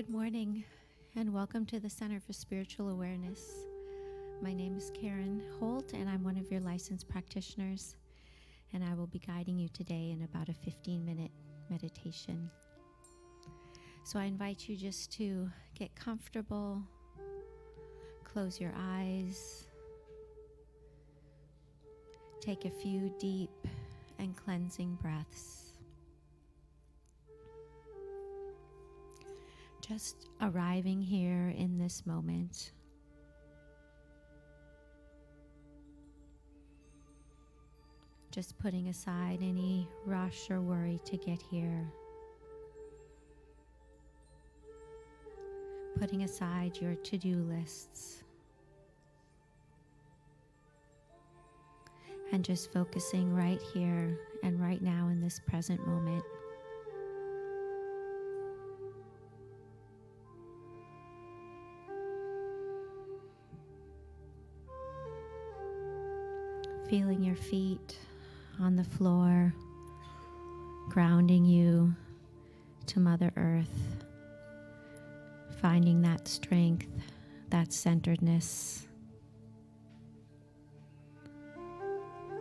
Good morning and welcome to the Center for Spiritual Awareness. My name is Karen Holt and I'm one of your licensed practitioners, and I will be guiding you today in about a 15-minute meditation. So I invite you just to get comfortable, close your eyes, take a few deep and cleansing breaths. Just arriving here in this moment. Just putting aside any rush or worry to get here. Putting aside your to-do lists. And just focusing right here and right now in this present moment. Feeling your feet on the floor, grounding you to Mother Earth, finding that strength, that centeredness,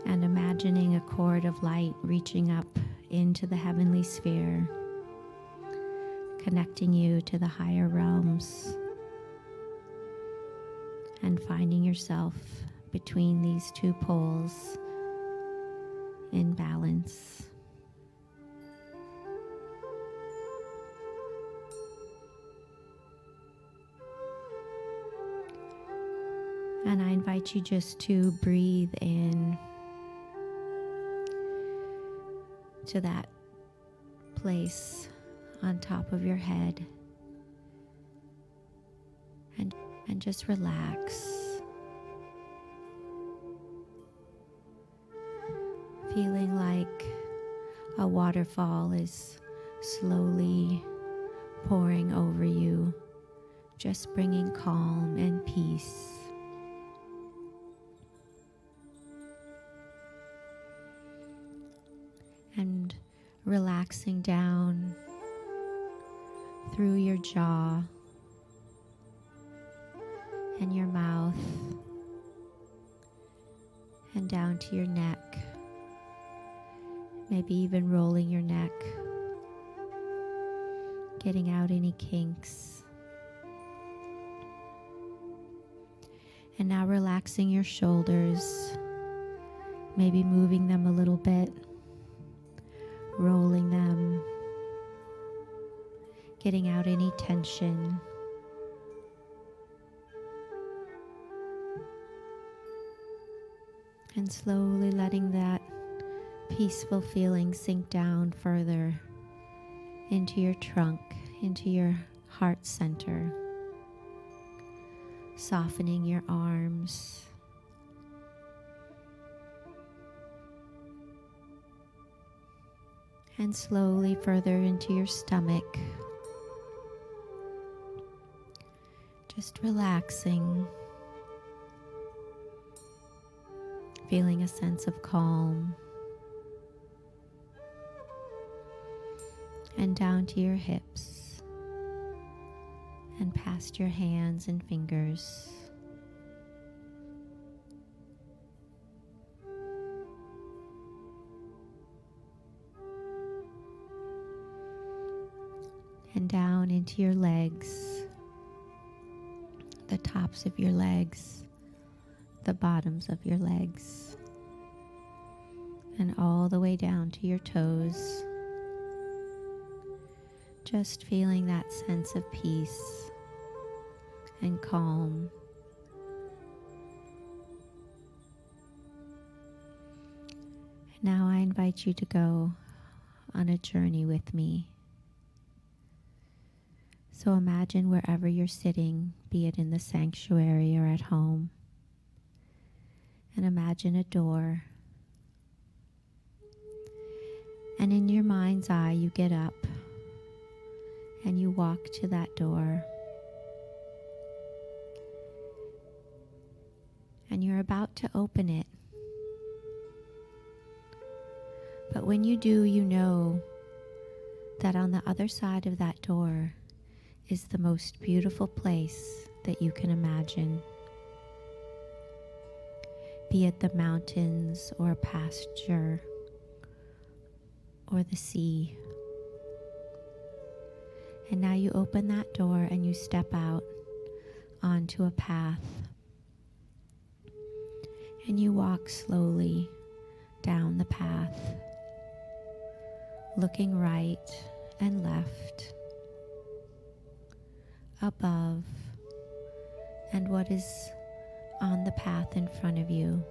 and imagining a cord of light reaching up into the heavenly sphere, connecting you to the higher realms, and finding yourself between these two poles in balance. And I invite you just to breathe in to that place on top of your head and just relax. Feeling like a waterfall is slowly pouring over you, just bringing calm and peace. And relaxing down through your jaw and your mouth and down to your neck. Maybe even rolling your neck, getting out any kinks. And now relaxing your shoulders, maybe moving them a little bit, rolling them, getting out any tension. And slowly letting that peaceful feeling sink down further into your trunk, into your heart center, softening your arms, and slowly further into your stomach, just relaxing, feeling a sense of calm. And down to your hips and past your hands and fingers. And down into your legs, the tops of your legs, the bottoms of your legs, and all the way down to your toes. Just feeling that sense of peace and calm. Now I invite you to go on a journey with me. So imagine wherever you're sitting, be it in the sanctuary or at home, and imagine a door. And in your mind's eye, you get up and you walk to that door. And you're about to open it. But when you do, you know that on the other side of that door is the most beautiful place that you can imagine. Be it the mountains or a pasture or the sea. And now you open that door and you step out onto a path. And you walk slowly down the path, looking right and left, above, and what is on the path in front of you.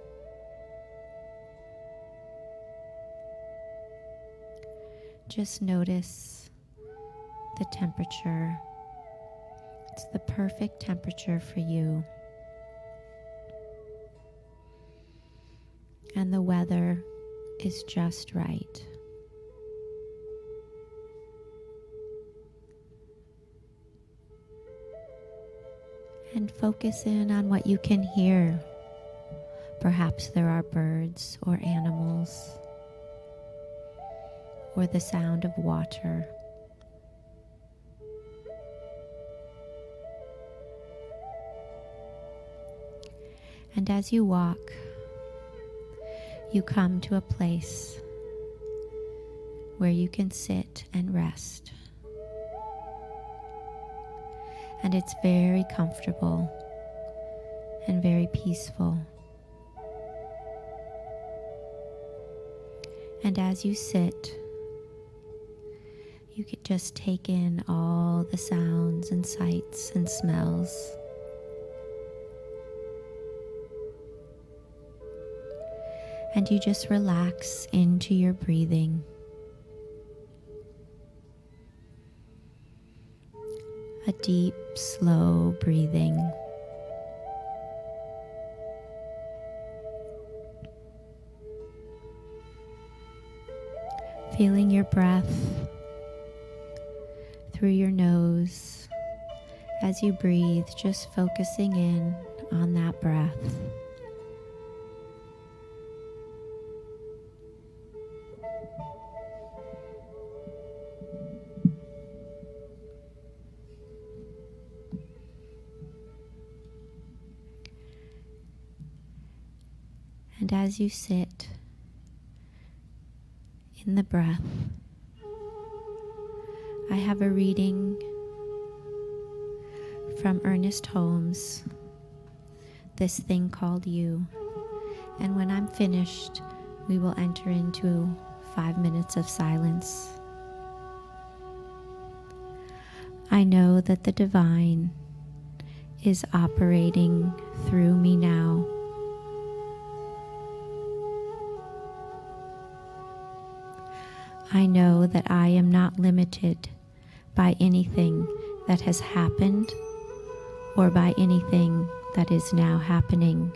Just notice the temperature. It's the perfect temperature for you. And the weather is just right. And focus in on what you can hear. Perhaps there are birds or animals, or the sound of water. And as you walk, you come to a place where you can sit and rest. And it's very comfortable and very peaceful. And as you sit, you could just take in all the sounds and sights and smells. And you just relax into your breathing. A deep, slow breathing. Feeling your breath through your nose as you breathe, just focusing in on that breath. And as you sit in the breath, I have a reading from Ernest Holmes, This Thing Called You. And when I'm finished, we will enter into 5 minutes of silence. I know that the divine is operating through me now. I know that I am not limited by anything that has happened or by anything that is now happening.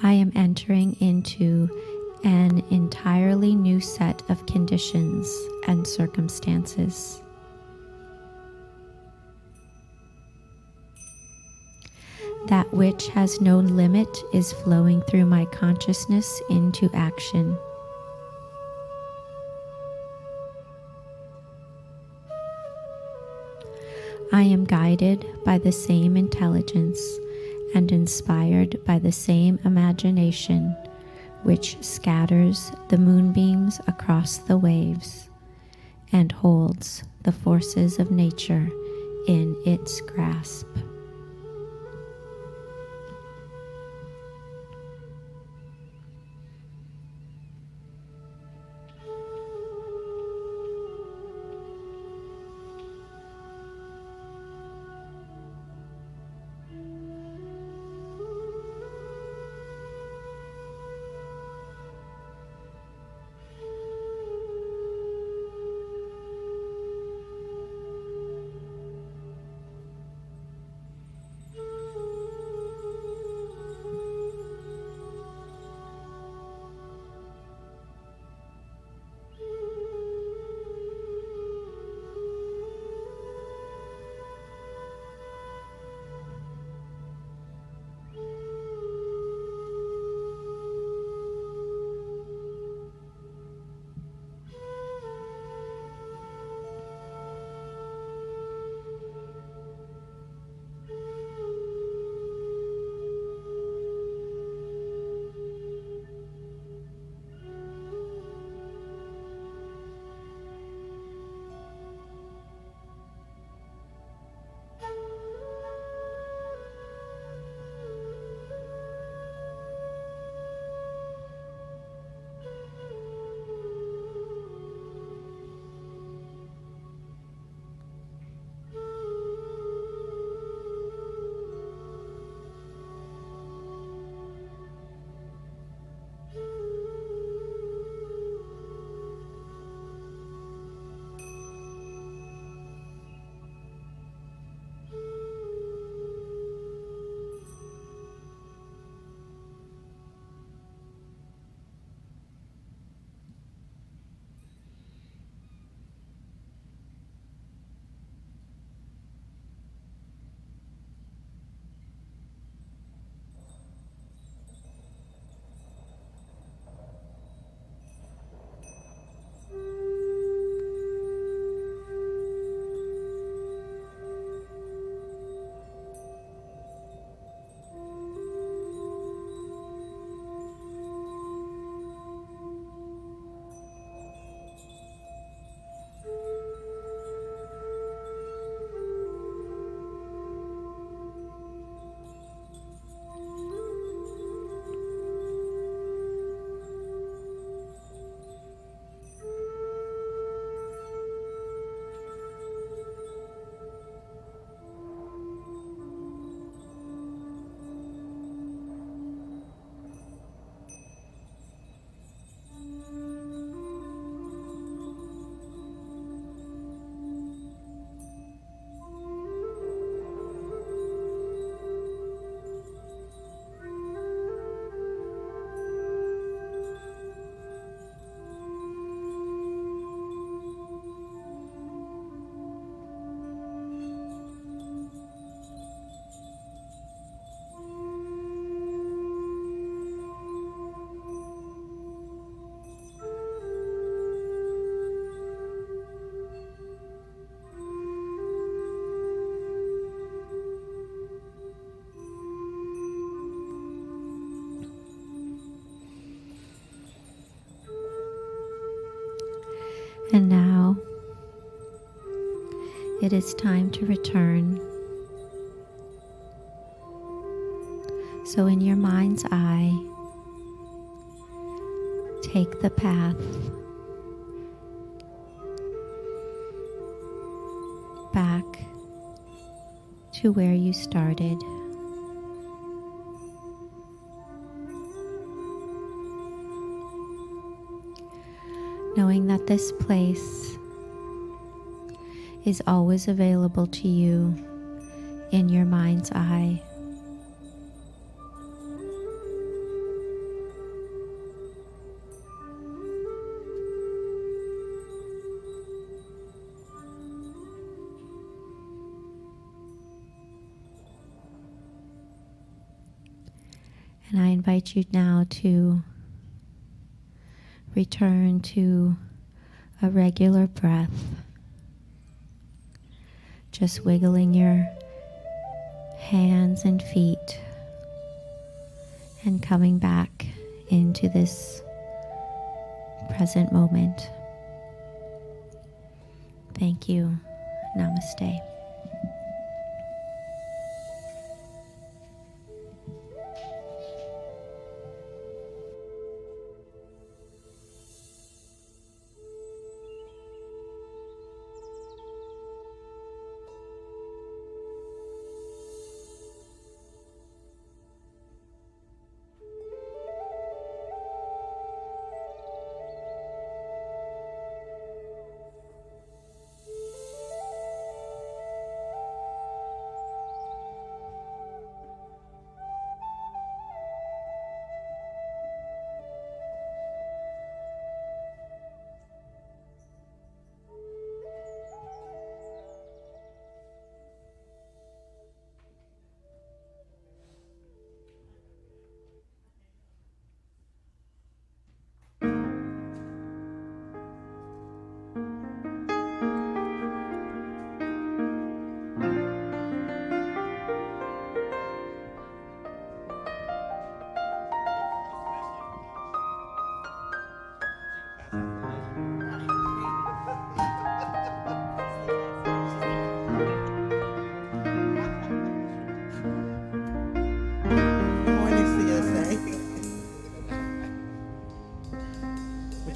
I am entering into an entirely new set of conditions and circumstances. That which has no limit is flowing through my consciousness into action. I am guided by the same intelligence and inspired by the same imagination which scatters the moonbeams across the waves and holds the forces of nature in its grasp. And now it is time to return. So in your mind's eye, take the path back to where you started. Knowing that this place is always available to you in your mind's eye. And I invite you now to return to a regular breath, just wiggling your hands and feet and coming back into this present moment. Thank you. Namaste.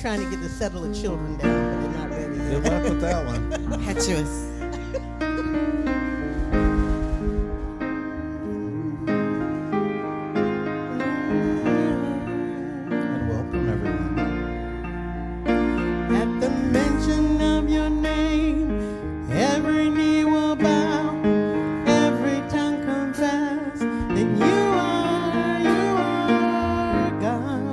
Trying to get the settle the children down, but they're not ready yet. Good luck with that one. Catch us. And welcome, everyone. At the mention of your name, every knee will bow, every tongue confess that you are God.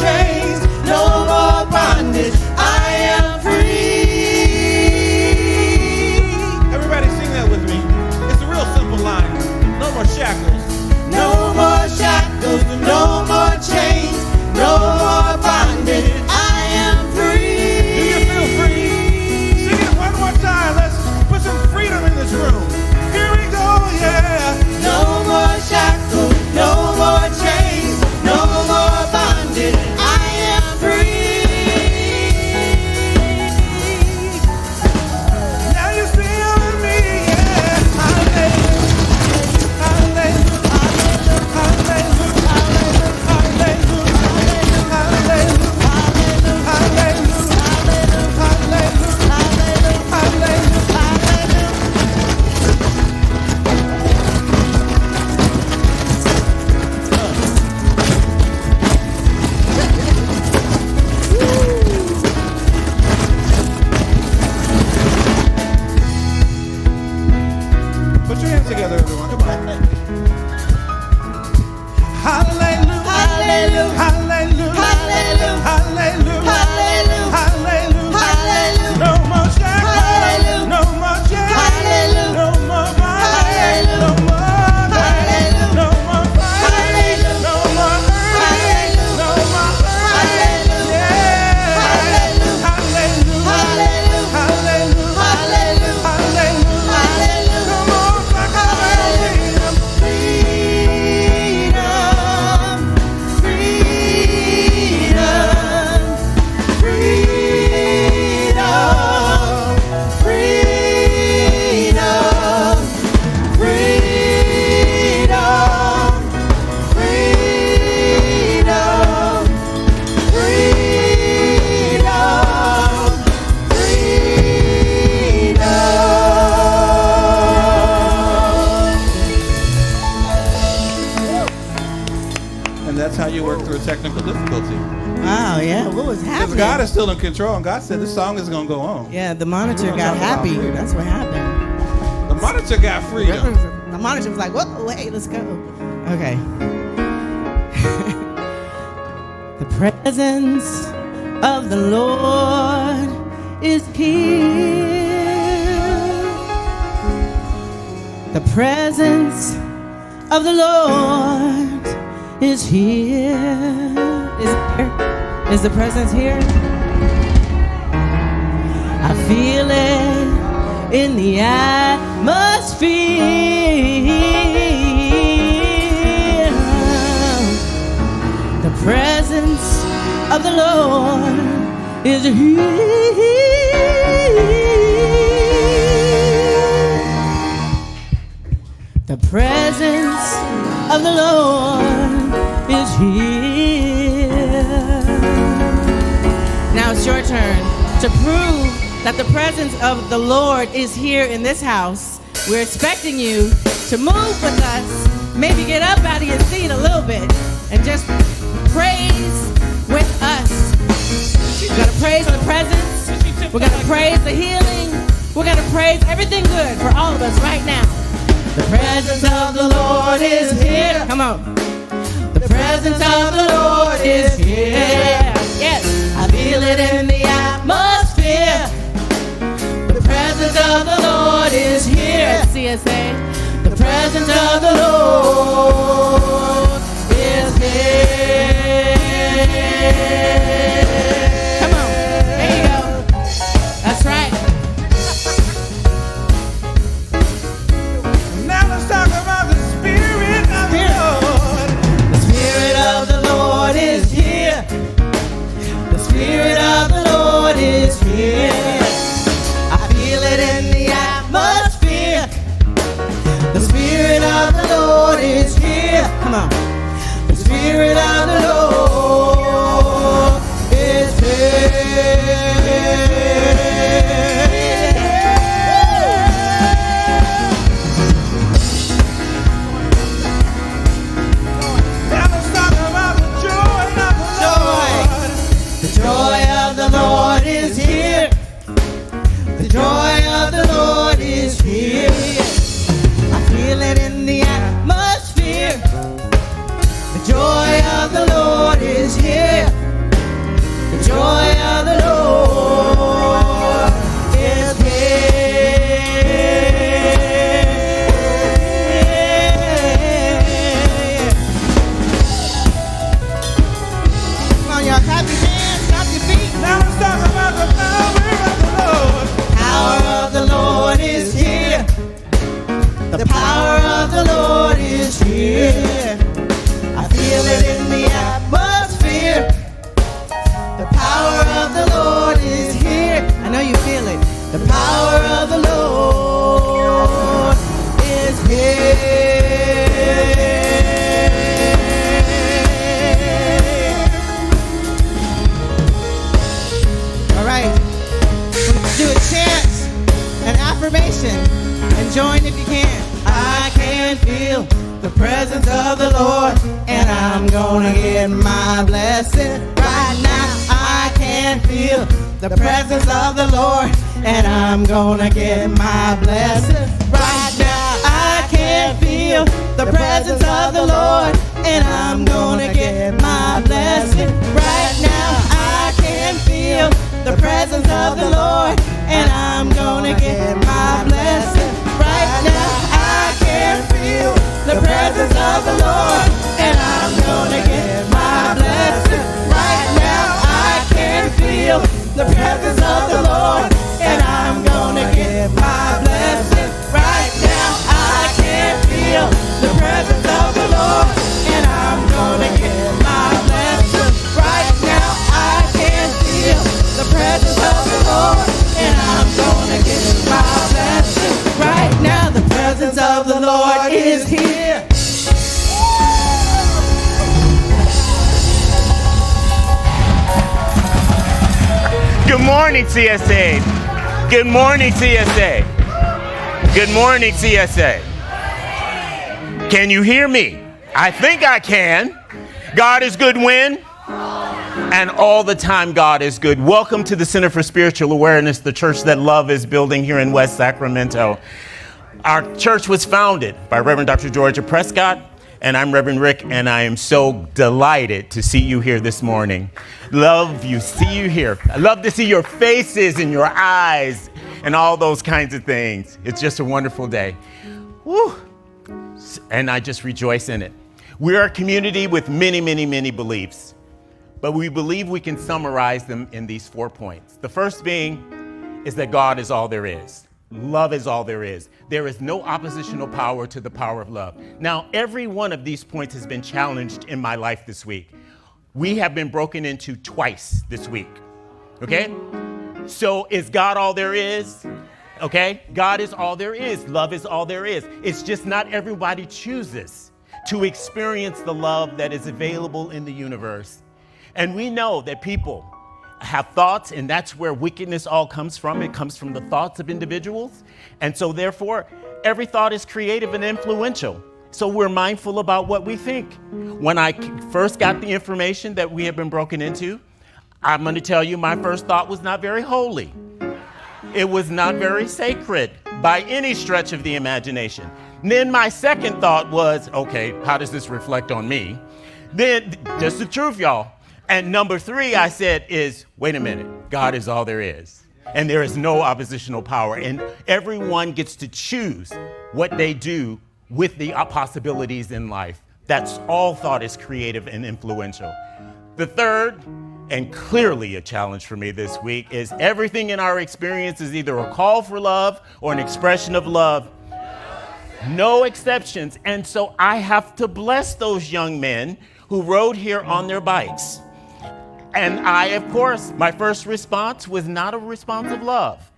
chains, no more bondage. I am free. Everybody sing that with me. It's a real simple line. No more shackles. No more shackles, no more chains, no more bondage. I am free. Do you feel free? Sing it one more time. Let's put some freedom in this room. Here we go, yeah. No more shackles, no more chains, no more bondage. I am free. Now you feel me, yeah. Hallelujah, hallelujah, hallelujah, hallelujah, hallelujah, Put your hands together, everyone. Come on. Hallelujah. Hallelujah. Hallelujah. Hallelujah. Hallelujah. Hallelujah. Hallelujah. Hallelujah. No more shackles. Hallelujah. No more chains. Hallelujah. No more bondage. Hallelujah. No more pain. Hallelujah. No more fight. Hallelujah. No more hurt. Hallelujah. No more hurt. Hallelujah. Yeah. Hallelujah. Hallelujah. Hallelujah. Hallelujah. Hallelujah. Hallelujah. Hallelujah. Come on, black freedom. Freedom, freedom, freedom, freedom, freedom, freedom, freedom. And that's how you work through a technical difficulty. Wow, yeah, what was Because happening? God is still in control, and God said this song is going to go on. Yeah, the monitor We're gonna got talk about happy. freedom. That's what happened. The monitor got freedom. The monitor was like, whoa, wait, let's go. Okay. The presence of the Lord is here. The presence of the Lord is here. Is the presence here? I feel it in the atmosphere. The presence of the Lord is here. The presence of the Lord is here. Now it's your turn to prove that the presence of the Lord is here in this house. We're expecting you to move with us, maybe get up out of your seat a little bit and just praise with us. We're gonna praise the presence. We're gonna praise the healing. We're gonna praise everything good for all of us right now. The presence of the Lord is here. Come on. The presence of the Lord is here. Yes, I feel it in the atmosphere. The presence of the Lord is here. CSA. The presence of the Lord is here. Come on. There you go. That's right. Now let's talk about the Spirit of the Lord. The Spirit of the Lord is here. The Spirit of the Lord is here. I feel it in the atmosphere. The Spirit of the Lord is here. Come on. The Spirit of the Lord is here. Now let's talk about the joy of the Lord. The joy of the Lord is here. The joy of the Lord is here. I feel it in the atmosphere. The joy of the Lord is here. on, y'all. Clap your hands, stomp your feet. Now let's talk about the power of the Lord. Power of the Lord is here. The power of the Lord is here. I feel it in the atmosphere. The power of the Lord is here. I know you feel it. The power of the Lord is here. All right. Do a chant, an affirmation, and join if you can. I can feel the presence of the Lord, and I'm gonna get my blessing right now. I can feel the presence of the Lord, and I'm gonna get my blessing right now. I can feel the presence of the Lord, and I'm gonna get my blessing right now. I can feel the presence of the Lord, and I'm gonna get my blessing right now. I can feel the presence of the Lord, and I'm gonna get my blessing right now. I can feel the presence of the Lord, and I'm gonna get my blessing right now. I can feel the presence of the Lord, and I'm gonna get my blessing right now. I can feel the presence of the Lord, and I'm gonna get my blessing right now. The presence of the Lord is here. Good morning, CSA. Good morning, CSA. Good morning, CSA. Can you hear me? I think I can. God is good when? And all the time God is good. Welcome to the Center for Spiritual Awareness, the church that love is building here in West Sacramento. Our church was founded by Reverend Dr. Georgia Prescott, and I'm Reverend Rick, and I am so delighted to see you here this morning. Love you, see you here. I love to see your faces and your eyes and all those kinds of things. It's just a wonderful day. Woo. And I just rejoice in it. We are a community with many, many, many beliefs, but we believe we can summarize them in these 4 points. The first being is that God is all there is. Love is all there is. There is no oppositional power to the power of love. Now, every one of these points has been challenged in my life this week. We have been broken into twice this week, okay? So is God all there is? Okay? God is all there is. Love is all there is. It's just not everybody chooses to experience the love that is available in the universe. And we know that people have thoughts, and that's where wickedness all comes from. It comes from the thoughts of individuals. And so therefore, every thought is creative and influential. So we're mindful about what we think. When I first got the information that we have been broken into, I'm going to tell you my first thought was not very holy. It was not very sacred by any stretch of the imagination. Then my second thought was, okay, how does this reflect on me? Then, just the truth, y'all. And number 3, I said is, wait a minute, God is all there is. And there is no oppositional power. And everyone gets to choose what they do with the possibilities in life. That's all thought is creative and influential. The third, and clearly a challenge for me this week, is everything in our experience is either a call for love or an expression of love. No exceptions. And so I have to bless those young men who rode here on their bikes. And I, of course, my first response was not a response of love.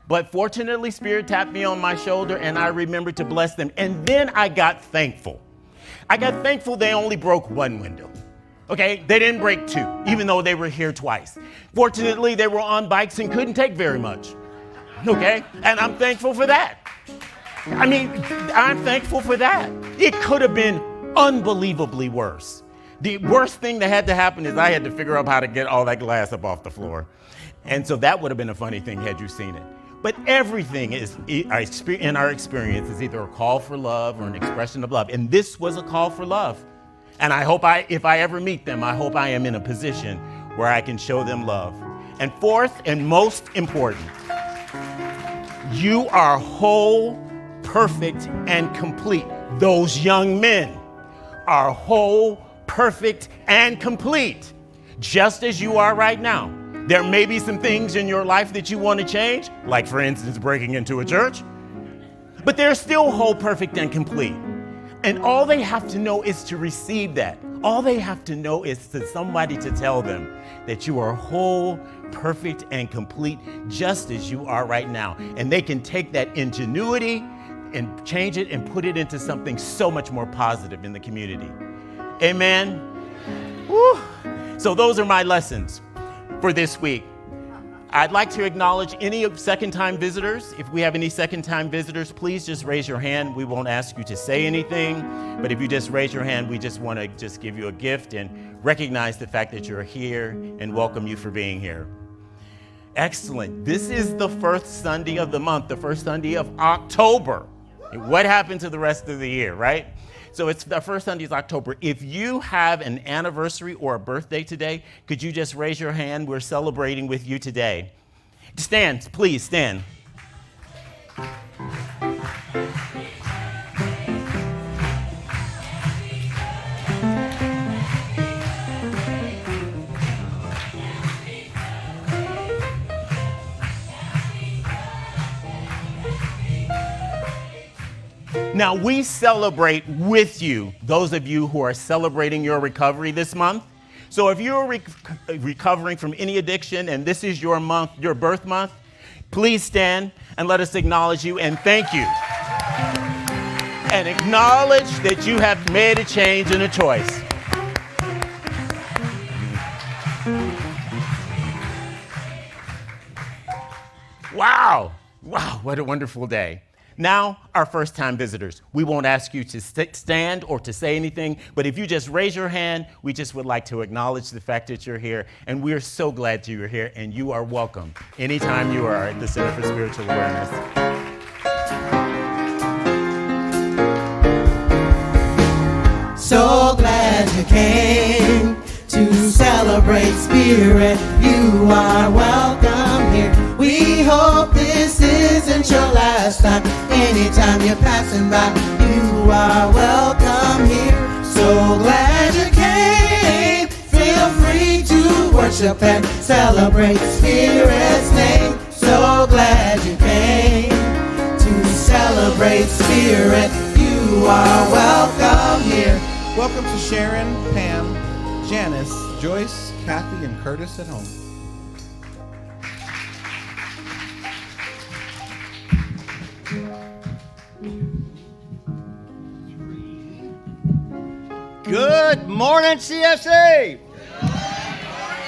But fortunately, Spirit tapped me on my shoulder and I remembered to bless them. And then I got thankful. I got thankful they only broke 1 window. Okay, they didn't break 2, even though they were here twice. Fortunately, they were on bikes and couldn't take very much. Okay, and I'm thankful for that. I mean, I'm thankful for that. It could have been unbelievably worse. The worst thing that had to happen is I had to figure out how to get all that glass up off the floor. And so that would have been a funny thing had you seen it. But everything is in our experience is either a call for love or an expression of love. And this was a call for love. And I hope if I ever meet them, I hope I am in a position where I can show them love. And fourth and most important, you are whole, perfect, and complete. Those young men are whole, perfect, and complete. just as you are right now. There may be some things in your life that you want to change, like, for instance, breaking into a church, but they're still whole, perfect, and complete. And all they have to know is to receive that. All they have to know is to somebody to tell them that you are whole, perfect, and complete just as you are right now. And they can take that ingenuity and change it and put it into something so much more positive in the community. Amen. Woo. So those are my lessons for this week. I'd like to acknowledge any second-time visitors. If we have any second-time visitors, please just raise your hand. We won't ask you to say anything, but if you just raise your hand, we just want to just give you a gift and recognize the fact that you're here and welcome you for being here. Excellent. This is the first Sunday of the month, the first Sunday of October. What happened to the rest of the year, right? So it's the first Sunday is October. If you have an anniversary or a birthday today, could you just raise your hand? We're celebrating with you today. Stand, please stand. Now, we celebrate with you, those of you who are celebrating your recovery this month. So if you're recovering from any addiction and this is your month, your birth month, please stand and let us acknowledge you and thank you. And acknowledge that you have made a change and a choice. Wow, what a wonderful day. Now, our first-time visitors. We won't ask you to stand or to say anything, but if you just raise your hand, we just would like to acknowledge the fact that you're here, and we're so glad you're here, and you are welcome anytime you are at the Center for Spiritual Awareness. So glad you came to celebrate Spirit. You are welcome here. We hope this isn't your last time. Anytime you're passing by, you are welcome here. So glad you came. Feel free to worship and celebrate Spirit's name. So glad you came to celebrate Spirit. You are welcome here. Welcome to Sharon, Pam, Janice, Joyce, Kathy, and Curtis at home. Good morning, CSA.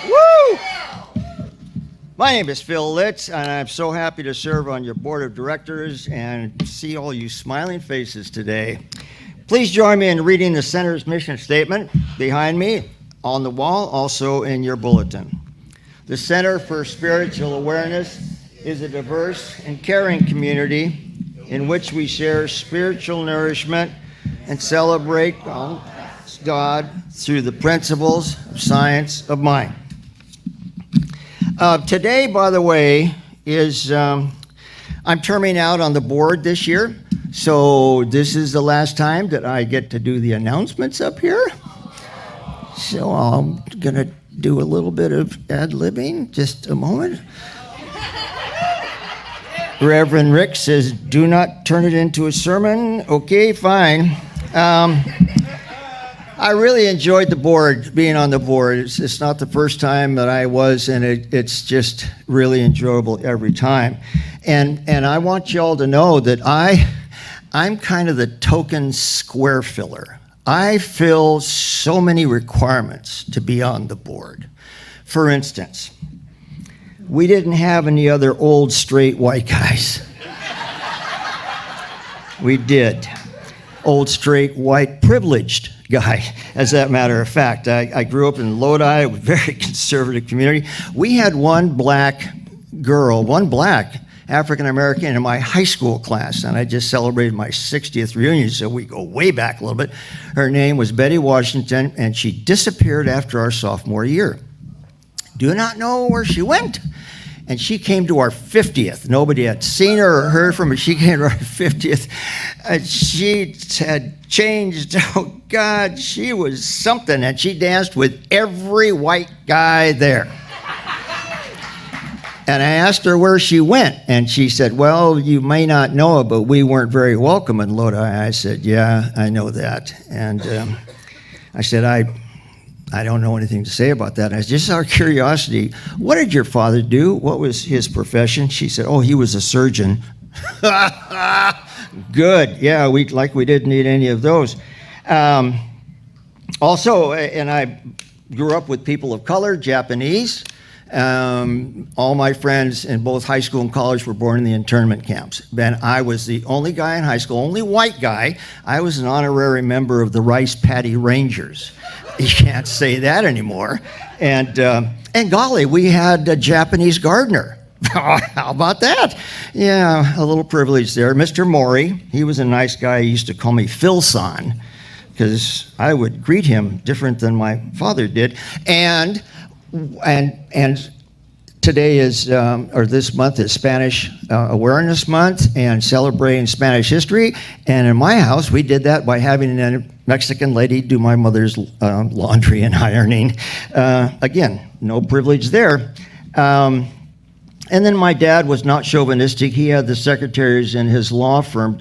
Woo! My name is Phil Litz, and I'm so happy to serve on your board of directors and see all you smiling faces today. Please join me in reading the center's mission statement behind me on the wall, also in your bulletin. The Center for Spiritual Awareness is a diverse and caring community in which we share spiritual nourishment and celebrate God through the principles of science of mind. Today, by the way, is I'm terming out on the board this year, so this is the last time that I get to do the announcements up here. So I'm gonna do a little bit of ad-libbing, just a moment. Reverend Rick says, do not turn it into a sermon. Okay, fine. I really enjoyed the board, being on the board. It's not the first time that I was, and it's just really enjoyable every time. And I want you all to know that I'm kind of the token square filler. I fill so many requirements to be on the board. For instance, we didn't have any other old straight white guys. We did. Old straight white privileged guy, as that matter of fact. I grew up in Lodi, a very conservative community. We had one black girl, one black African-American in my high school class, and I just celebrated my 60th reunion, so we go way back a little bit. Her name was Betty Washington, and she disappeared after our sophomore year. Do not know where she went. And she came to our 50th. Nobody had seen her or heard from her. She came to our 50th. She had changed. Oh, God, she was something. And she danced with every white guy there. And I asked her where she went. And she said, well, you may not know it, but we weren't very welcome in Lodi. I said, yeah, I know that. And I said, I don't know anything to say about that. I said, just out of curiosity, what did your father do? What was his profession? She said, oh, he was a surgeon. Good. Yeah, we didn't need any of those. Also, and I grew up with people of color, Japanese. All my friends in both high school and college were born in the internment camps. And I was the only guy in high school, only white guy. I was an honorary member of the Rice Paddy Rangers. You can't say that anymore. And golly, we had a Japanese gardener. How about that? Yeah, a little privilege there. Mr. Mori, he was a nice guy. He used to call me Phil-san because I would greet him different than my father did. And today is, or this month is Spanish Awareness Month and celebrating Spanish history. And in my house, we did that by having a Mexican lady do my mother's laundry and ironing. Again, no privilege there. And then my dad was not chauvinistic. He had the secretaries in his law firm,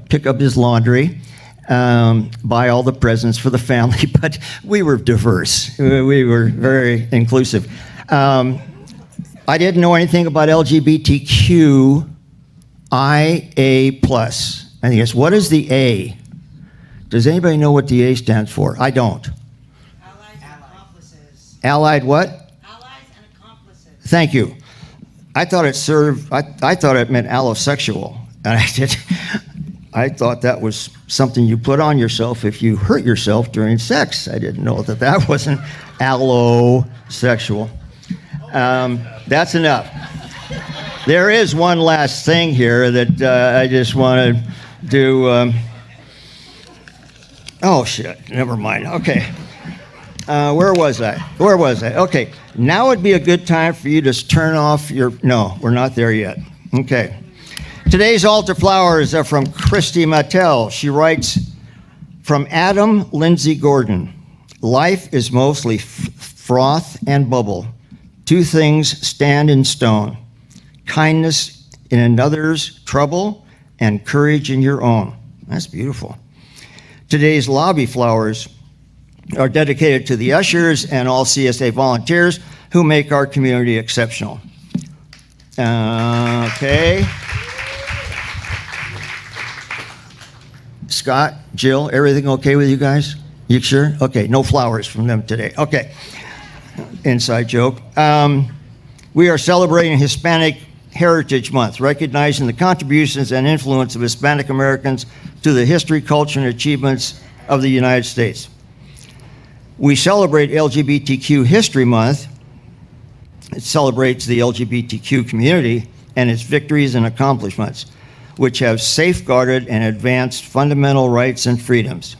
pick up his laundry, buy all the presents for the family, but we were diverse. We were very inclusive. I didn't know anything about LGBTQIA+. I think it's, what is the A? Does anybody know what the A stands for? I don't. Allies and accomplices. Allied what? Allies and accomplices. Thank you. I thought it meant allosexual. And I thought that was something you put on yourself if you hurt yourself during sex. I didn't know that wasn't allosexual. That's enough. There is one last thing here that I just want to do. Oh, shit. Never mind. Okay. Where was I? Okay. Now would be a good time for you to turn off your... No, we're not there yet. Okay. Today's altar flowers are from Christy Mattel. She writes, from Adam Lindsay Gordon, life is mostly froth and bubble. Two things stand in stone, kindness in another's trouble and courage in your own. That's beautiful. Today's lobby flowers are dedicated to the ushers and all CSA volunteers who make our community exceptional. Okay. Scott, Jill, everything okay with you guys? You sure? Okay, no flowers from them today. Okay. Inside joke. We are celebrating Hispanic Heritage Month, recognizing the contributions and influence of Hispanic Americans to the history, culture, and achievements of the United States. We celebrate LGBTQ History Month. It celebrates the LGBTQ community and its victories and accomplishments, which have safeguarded and advanced fundamental rights and freedoms.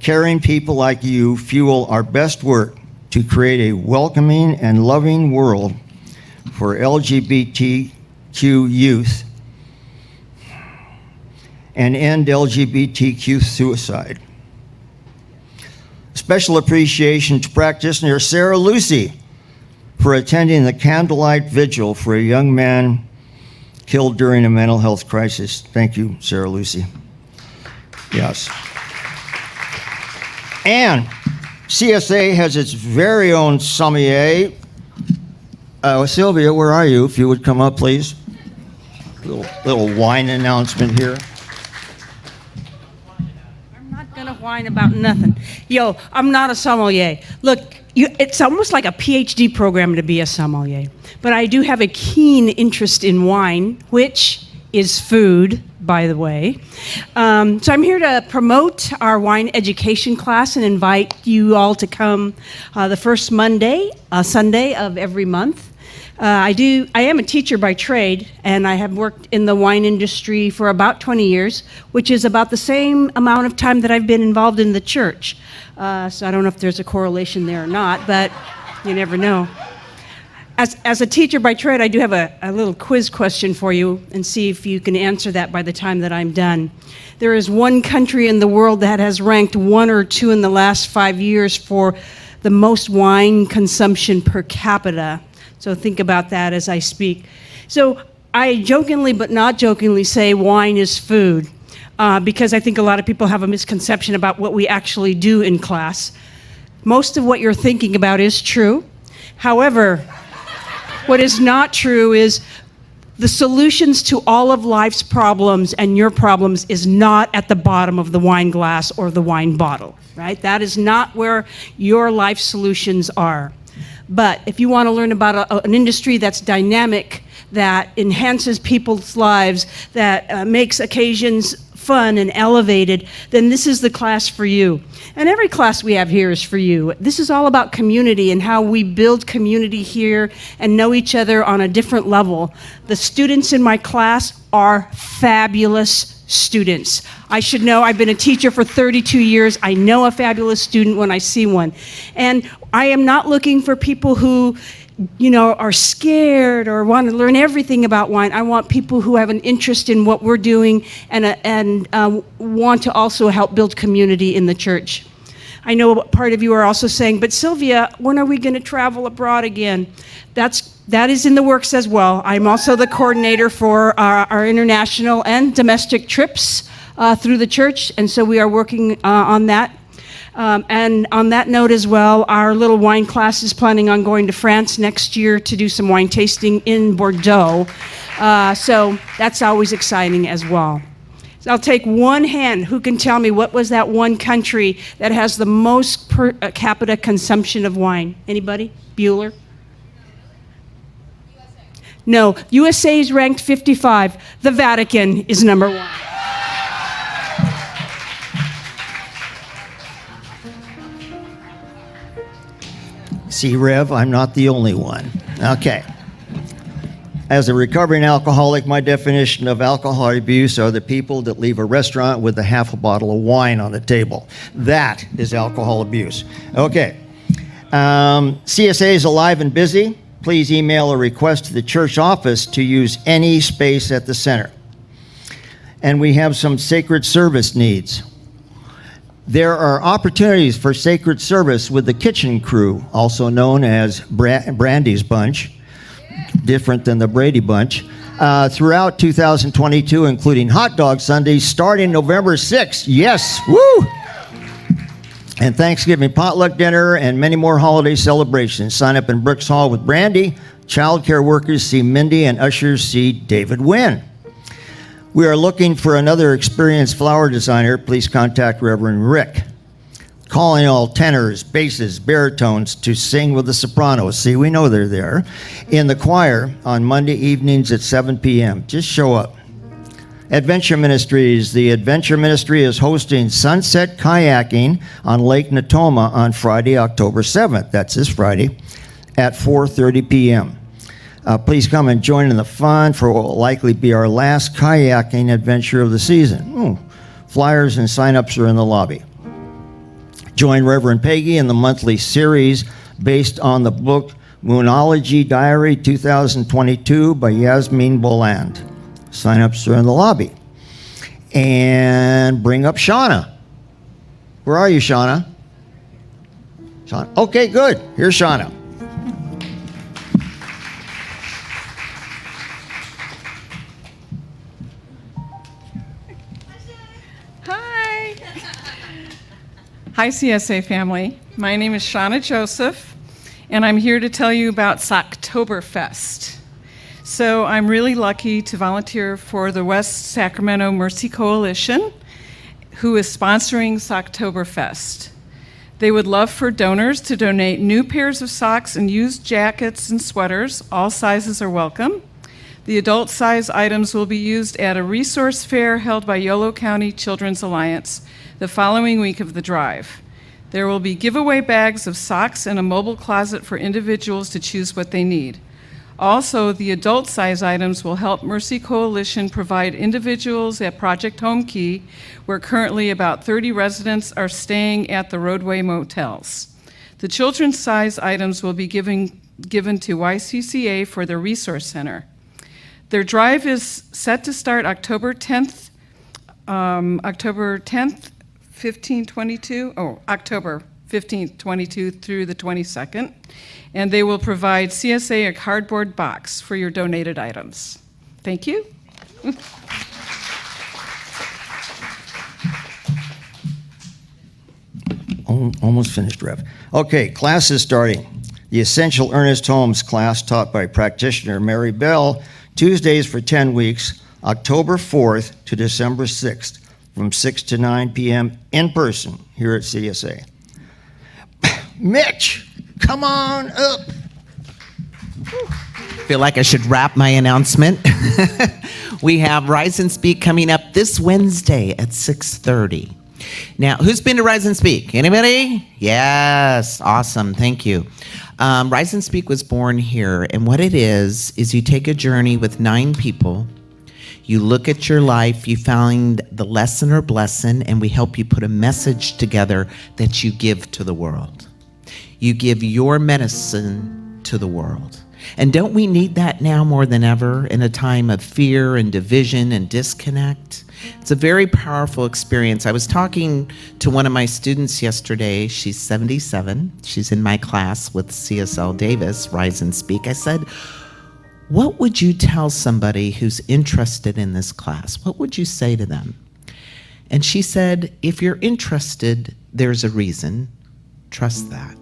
Caring people like you fuel our best work to create a welcoming and loving world for LGBTQ youth and end LGBTQ suicide. Special appreciation to practitioner Sarah Lucy for attending the candlelight vigil for a young man killed during a mental health crisis. Thank you, Sarah Lucy. Yes. And CSA has its very own sommelier. Sylvia, where are you? If you would come up, please. Little wine announcement here. I'm not going to whine about nothing. Yo, I'm not a sommelier. Look, it's almost like a PhD program to be a sommelier. But I do have a keen interest in wine, which is food, by the way. So I'm here to promote our wine education class and invite you all to come the first Sunday of every month. I am a teacher by trade, and I have worked in the wine industry for about 20 years, which is about the same amount of time that I've been involved in the church. So I don't know if there's a correlation there or not, but you never know. As a teacher by trade, I do have a little quiz question for you and see if you can answer that by the time that I'm done. There is one country in the world that has ranked 1 or 2 in the last 5 years for the most wine consumption per capita. So think about that as I speak. So I jokingly but not jokingly say wine is food because I think a lot of people have a misconception about what we actually do in class. Most of what you're thinking about is true. However, what is not true is the solutions to all of life's problems and your problems is not at the bottom of the wine glass or the wine bottle, right? That is not where your life solutions are. But if you want to learn about an industry that's dynamic, that enhances people's lives, that makes occasions fun and elevated, then this is the class for you. And every class we have here is for you. This is all about community and how we build community here and know each other on a different level. The students in my class are fabulous students. I should know, I've been a teacher for 32 years. I know a fabulous student when I see one. And I am not looking for people who are scared or want to learn everything about wine. I want people who have an interest in what we're doing and want to also help build community in the church. I know part of you are also saying, but Sylvia, when are we going to travel abroad again? That is in the works as well. I'm also the coordinator for our international and domestic trips through the church, and so we are working on that. And on that note as well, our little wine class is planning on going to France next year to do some wine tasting in Bordeaux. So that's always exciting as well. So I'll take one hand. Who can tell me what was that one country that has the most per capita consumption of wine? Anybody? Bueller? No, USA is ranked 55. The Vatican is number 1. See, Rev, I'm not the only one. Okay. As a recovering alcoholic, my definition of alcohol abuse are the people that leave a restaurant with a half a bottle of wine on the table. That is alcohol abuse. Okay. CSA is alive and busy. Please email a request to the church office to use any space at the center. And we have some sacred service needs. There are opportunities for sacred service with the kitchen crew, also known as Brandy's Bunch, different than the Brady Bunch, throughout 2022, including hot dog Sundays starting November 6th. Yes, woo! And Thanksgiving potluck dinner and many more holiday celebrations. Sign up in Brooks Hall with Brandy. Child care workers see Mindy and ushers see David Wynn. We are looking for another experienced flower designer. Please contact Reverend Rick. Calling all tenors, basses, baritones to sing with the sopranos. See, we know they're there. In the choir on Monday evenings at 7 p.m. Just show up. Adventure Ministries. The Adventure Ministry is hosting sunset kayaking on Lake Natoma on Friday, October 7th. That's this Friday at 4:30 p.m. Please come and join in the fun for what will likely be our last kayaking adventure of the season. Flyers and sign-ups are in the lobby. Join Reverend Peggy in the monthly series based on the book Moonology Diary 2022 by Yasmin Boland. Sign-ups are in the lobby. And bring up Shauna. Where are you, Shauna? Shauna? Okay, good. Here's Shauna. Hi, CSA family. My name is Shauna Joseph, and I'm here to tell you about Socktoberfest. So I'm really lucky to volunteer for the West Sacramento Mercy Coalition, who is sponsoring Socktoberfest. They would love for donors to donate new pairs of socks and used jackets and sweaters. All sizes are welcome. The adult size items will be used at a resource fair held by Yolo County Children's Alliance the following week of the drive. There will be giveaway bags of socks and a mobile closet for individuals to choose what they need. Also, the adult size items will help Mercy Coalition provide individuals at Project Home Key, where currently about 30 residents are staying at the roadway motels. The children's size items will be given to YCCA for their resource center. Their drive is set to start October 10th, 15th, 22 through the 22nd, and they will provide CSA a cardboard box for your donated items. Thank you. Almost finished, Rev. Okay, class is starting. The Essential Ernest Holmes class taught by practitioner Mary Bell, Tuesdays for 10 weeks, October 4th to December 6th, from 6 to 9 p.m. in person here at CSA. Mitch, come on up. Feel like I should wrap my announcement. We have Rise and Speak coming up this Wednesday at 6:30. Now, who's been to Rise and Speak? Anybody? Yes, awesome, thank you. Rise and Speak was born here, and what it is you take a journey with 9 people, you look at your life, you find the lesson or blessing, and we help you put a message together that you give to the world. You give your medicine to the world. And don't we need that now more than ever in a time of fear and division and disconnect? It's a very powerful experience. I was talking to one of my students yesterday. She's 77. She's in my class with CSL Davis, Rise and Speak. I said, what would you tell somebody who's interested in this class? What would you say to them? And she said, if you're interested, there's a reason. Trust that.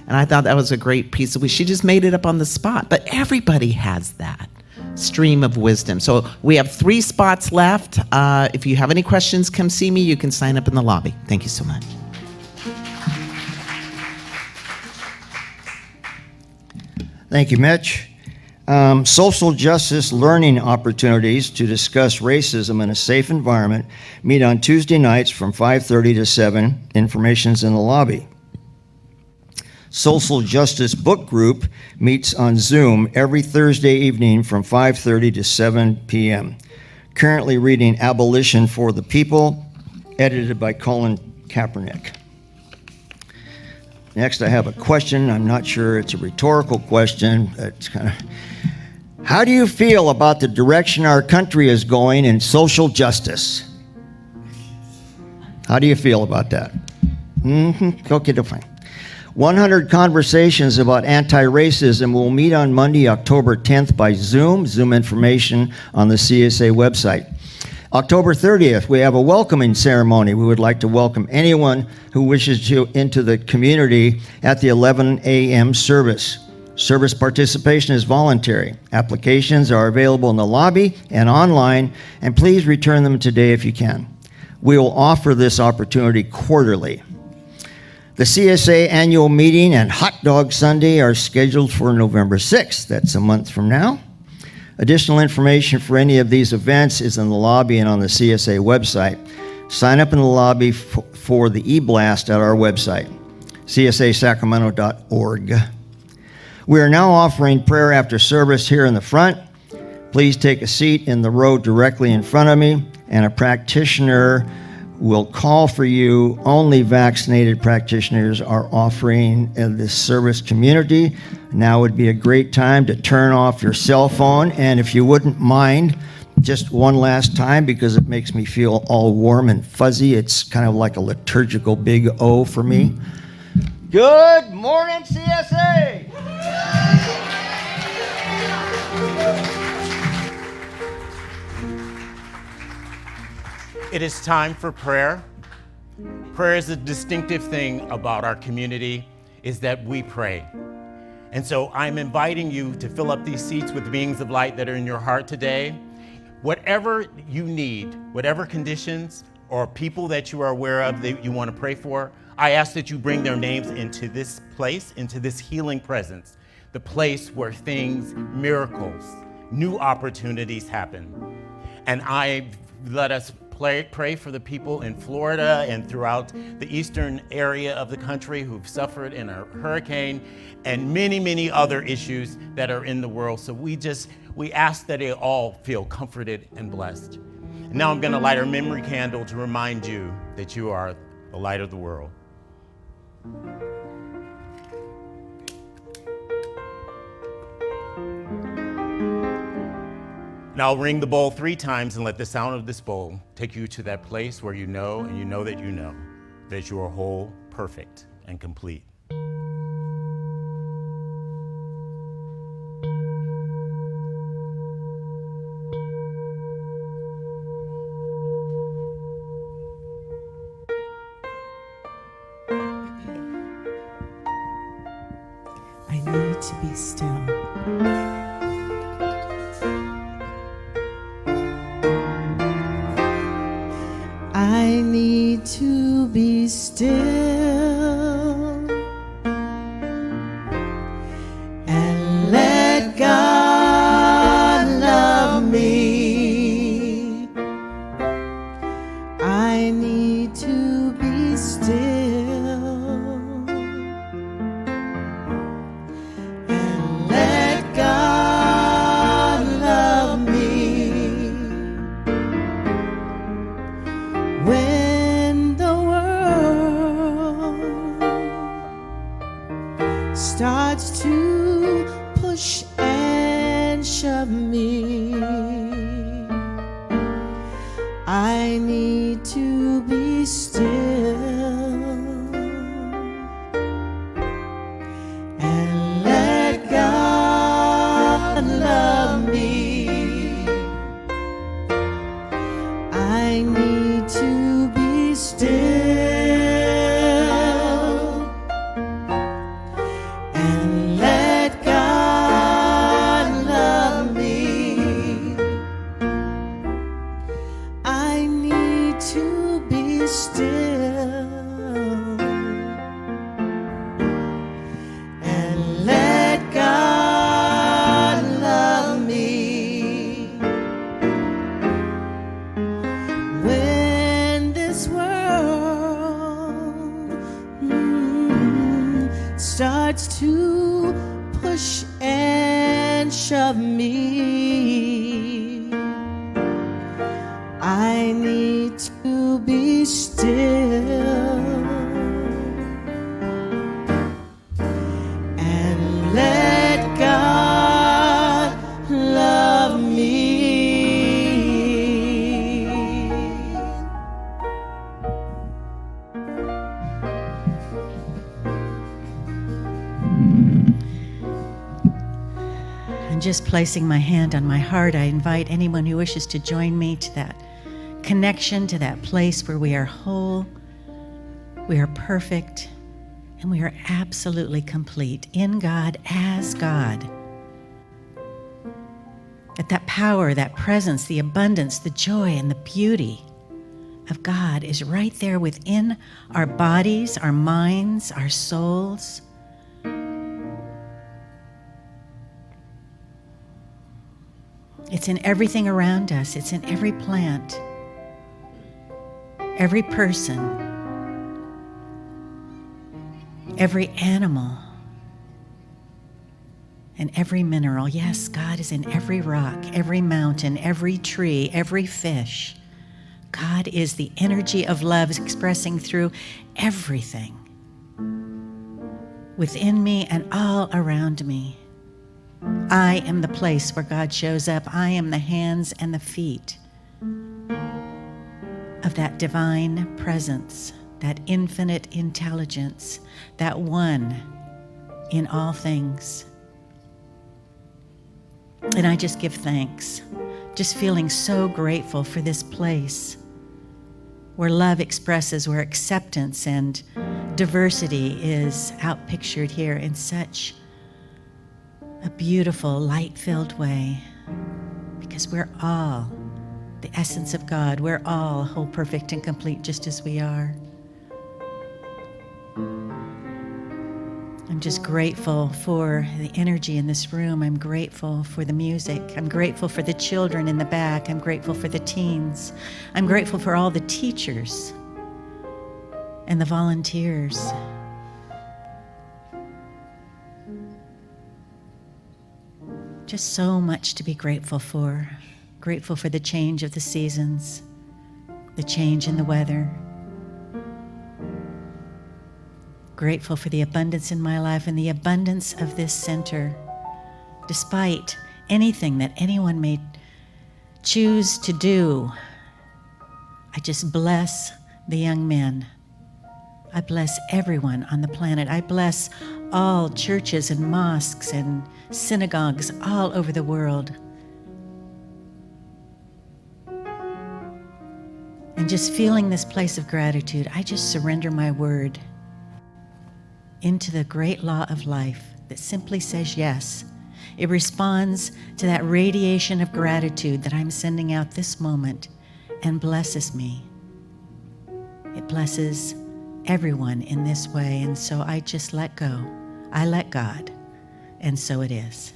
And I thought that was a great piece of, she just made it up on the spot, but everybody has that stream of wisdom. So we have 3 spots left. If you have any questions, come see me. You can sign up in the lobby. Thank you so much. Thank you, Mitch. Social justice learning opportunities to discuss racism in a safe environment meet on Tuesday nights from 5:30 to 7. Information's in the lobby. Social Justice Book Group meets on Zoom every Thursday evening from 5:30 to 7 p.m. Currently reading Abolition for the People, edited by Colin Kaepernick. Next, I have a question. I'm not sure it's a rhetorical question. It's kind of, how do you feel about the direction our country is going in social justice? How do you feel about that? Okay, fine. 100 Conversations About Anti-Racism will meet on Monday, October 10th by Zoom. Zoom information on the CSA website. October 30th, we have a welcoming ceremony. We would like to welcome anyone who wishes to into the community at the 11 a.m. service. Service participation is voluntary. Applications are available in the lobby and online, and please return them today if you can. We will offer this opportunity quarterly. The CSA annual meeting and Hot Dog Sunday are scheduled for November 6th. That's a month from now. Additional information for any of these events is in the lobby and on the CSA website. Sign up in the lobby for the e-blast at our website, csasacramento.org. We are now offering prayer after service here in the front. Please take a seat in the row directly in front of me, and a practitioner will call for you. Only vaccinated practitioners are offering in this service community. Now would be a great time to turn off your cell phone, and if you wouldn't mind, just one last time, because it makes me feel all warm and fuzzy. It's kind of like a liturgical big O for me. Good morning, CSA! It is time for prayer. Prayer is a distinctive thing about our community, is that we pray. And so I'm inviting you to fill up these seats with beings of light that are in your heart today. Whatever you need, whatever conditions or people that you are aware of that you want to pray for, I ask that you bring their names into this place, into this healing presence, the place where things, miracles, new opportunities happen. And let us pray for the people in Florida and throughout the eastern area of the country who've suffered in a hurricane and many, many other issues that are in the world. So we ask that they all feel comforted and blessed. And now I'm going to light our memory candle to remind you that you are the light of the world. And I'll ring the bowl 3 times and let the sound of this bowl take you to that place where you know and you know that you are whole, perfect, and complete. I need to be still. I need to be still and let God love me. I need to be still and let God love me. When the world starts to push and shove me, I need to be still and let God love me. I need to be still and let God love me. I need to be still and let God love me. When this world starts to push and shove me, I need to be still and let God love me. And just placing my hand on my heart, I invite anyone who wishes to join me to that connection, to that place where we are whole, we are perfect, and we are absolutely complete in God as God. That power, that presence, the abundance, the joy, and the beauty of God is right there within our bodies, our minds, our souls. It's in everything around us. It's in every plant, every person, every animal, and every mineral. Yes, God is in every rock, every mountain, every tree, every fish. God is the energy of love expressing through everything within me and all around me. I am the place where God shows up. I am the hands and the feet of that divine presence, that infinite intelligence, that one in all things. And I just give thanks, just feeling so grateful for this place where love expresses, where acceptance and diversity is outpictured here in such a beautiful, light-filled way, because we're all the essence of God. We're all whole, perfect, and complete just as we are. I'm just grateful for the energy in this room. I'm grateful for the music. I'm grateful for the children in the back. I'm grateful for the teens. I'm grateful for all the teachers and the volunteers. Just so much to be grateful for. Grateful for the change of the seasons, the change in the weather. Grateful for the abundance in my life and the abundance of this center, despite anything that anyone may choose to do, I just bless the young men. I bless everyone on the planet. I bless all churches and mosques and synagogues all over the world. And just feeling this place of gratitude, I just surrender my word into the great law of life that simply says yes. It responds to that radiation of gratitude that I'm sending out this moment and blesses me. It blesses everyone in this way, and so I just let go. I let God, and so it is.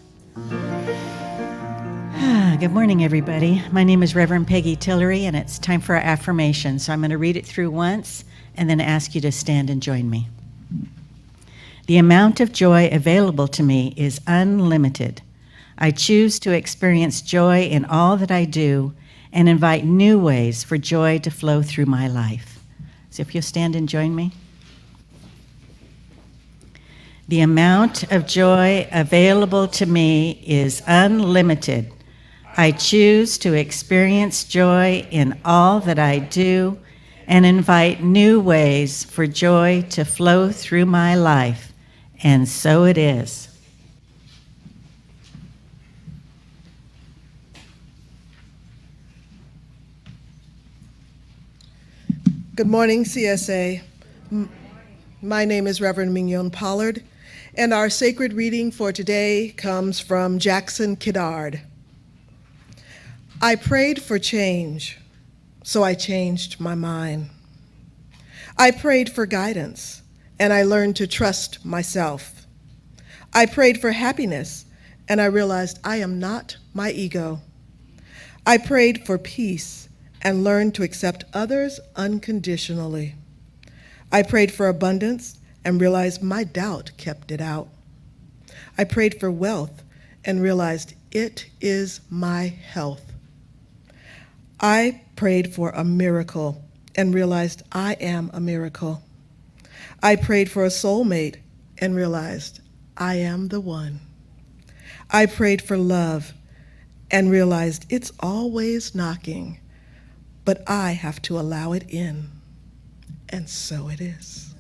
Good morning, everybody. My name is Reverend Peggy Tillery, and it's time for our affirmation. So I'm going to read it through once and then ask you to stand and join me. The amount of joy available to me is unlimited. I choose to experience joy in all that I do and invite new ways for joy to flow through my life. So if you'll stand and join me. The amount of joy available to me is unlimited. I choose to experience joy in all that I do and invite new ways for joy to flow through my life. And so it is. Good morning, CSA. My name is Reverend Mignon Pollard, and our sacred reading for today comes from Jackson Kiddard. I prayed for change, so I changed my mind. I prayed for guidance, and I learned to trust myself. I prayed for happiness, and I realized I am not my ego. I prayed for peace and learned to accept others unconditionally. I prayed for abundance and realized my doubt kept it out. I prayed for wealth and realized it is my health. I prayed for a miracle and realized I am a miracle. I prayed for a soulmate and realized I am the one. I prayed for love and realized it's always knocking, but I have to allow it in. And so it is.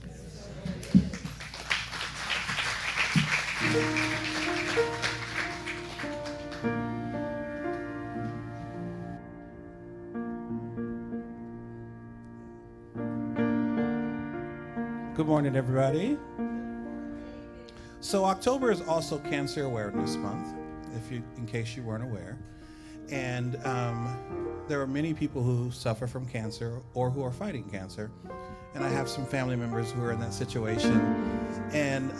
Good morning, everybody. So October is also Cancer Awareness Month, in case you weren't aware. And there are many people who suffer from cancer or who are fighting cancer. And I have some family members who are in that situation. And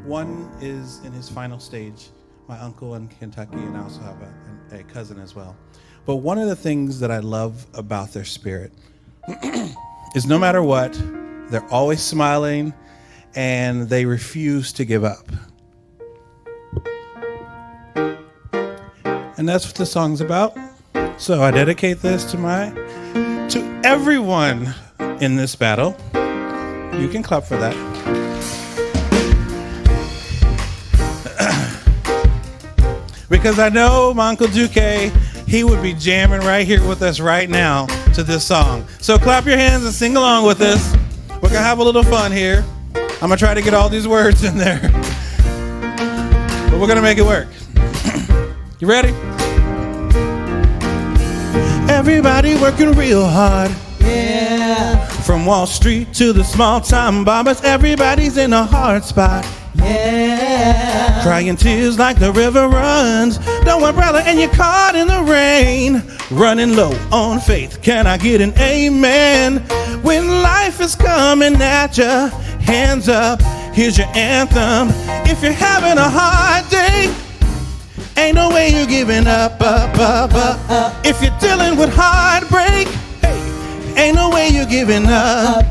one is in his final stage, my uncle in Kentucky, and I also have a cousin as well. But one of the things that I love about their spirit is no matter what, they're always smiling and they refuse to give up. And that's what the song's about. So I dedicate this to everyone in this battle. You can clap for that. Because I know my Uncle Duque, he would be jamming right here with us right now to this song. So clap your hands and sing along with us. We're gonna have a little fun here. I'm gonna try to get all these words in there. But we're gonna make it work. You ready? Everybody working real hard. Yeah. From Wall Street to the small-time bombers, everybody's in a hard spot. Yeah. Crying tears like the river runs. No umbrella and you're caught in the rain. Running low on faith. Can I get an amen? When life is coming at ya, hands up, here's your anthem. If you're having a hard day, ain't no way you're giving up. If you're dealing with heartbreak, hey, ain't no way you're giving up.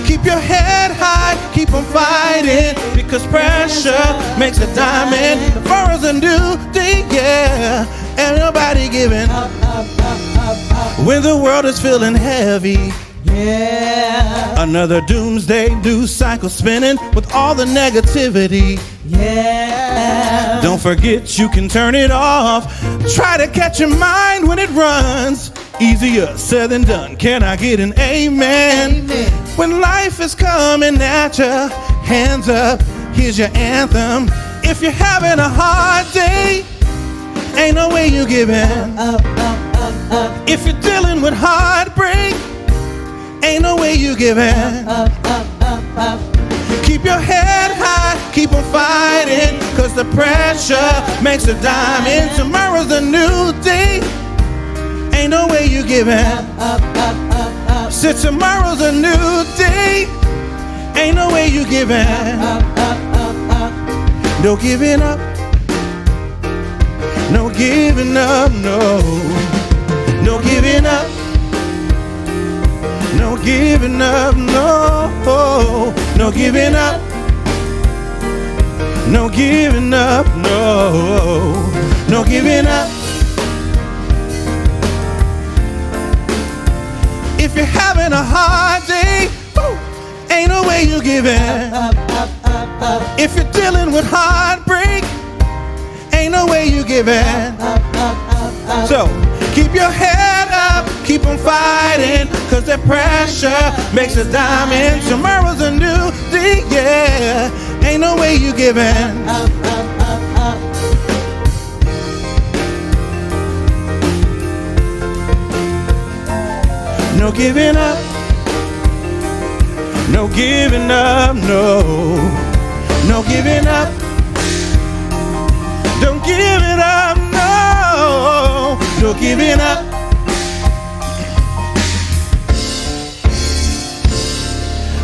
Keep your head high, keep on fighting, because pressure makes a diamond. The furrow's a new day, yeah, ain't nobody giving up. When the world is feeling heavy, yeah. Another doomsday news cycle spinning with all the negativity. Yeah. Don't forget you can turn it off. Try to catch your mind when it runs. Easier said than done. Can I get an amen? Amen. When life is coming at you, hands up, here's your anthem. If you're having a hard day, ain't no way you give in. If you're dealing with heartbreak, ain't no way you give in. Keep your head high, keep on fighting, cause the pressure makes a diamond. Tomorrow's a new day, ain't no way you give in. Said tomorrow's a new day, ain't no way you give in. No giving up, no giving up, no. No giving up, no giving up, no. No giving up, no giving up, no. No giving up. If you're having a hard day, ain't no way you give in. If you're dealing with heartbreak, ain't no way you give in. So keep your head up, keep on fighting, cause that pressure makes a diamond. Tomorrow's a new day, yeah. Ain't no way you give in. No giving up, no giving up, no. No giving up, don't give it up, no. No giving up.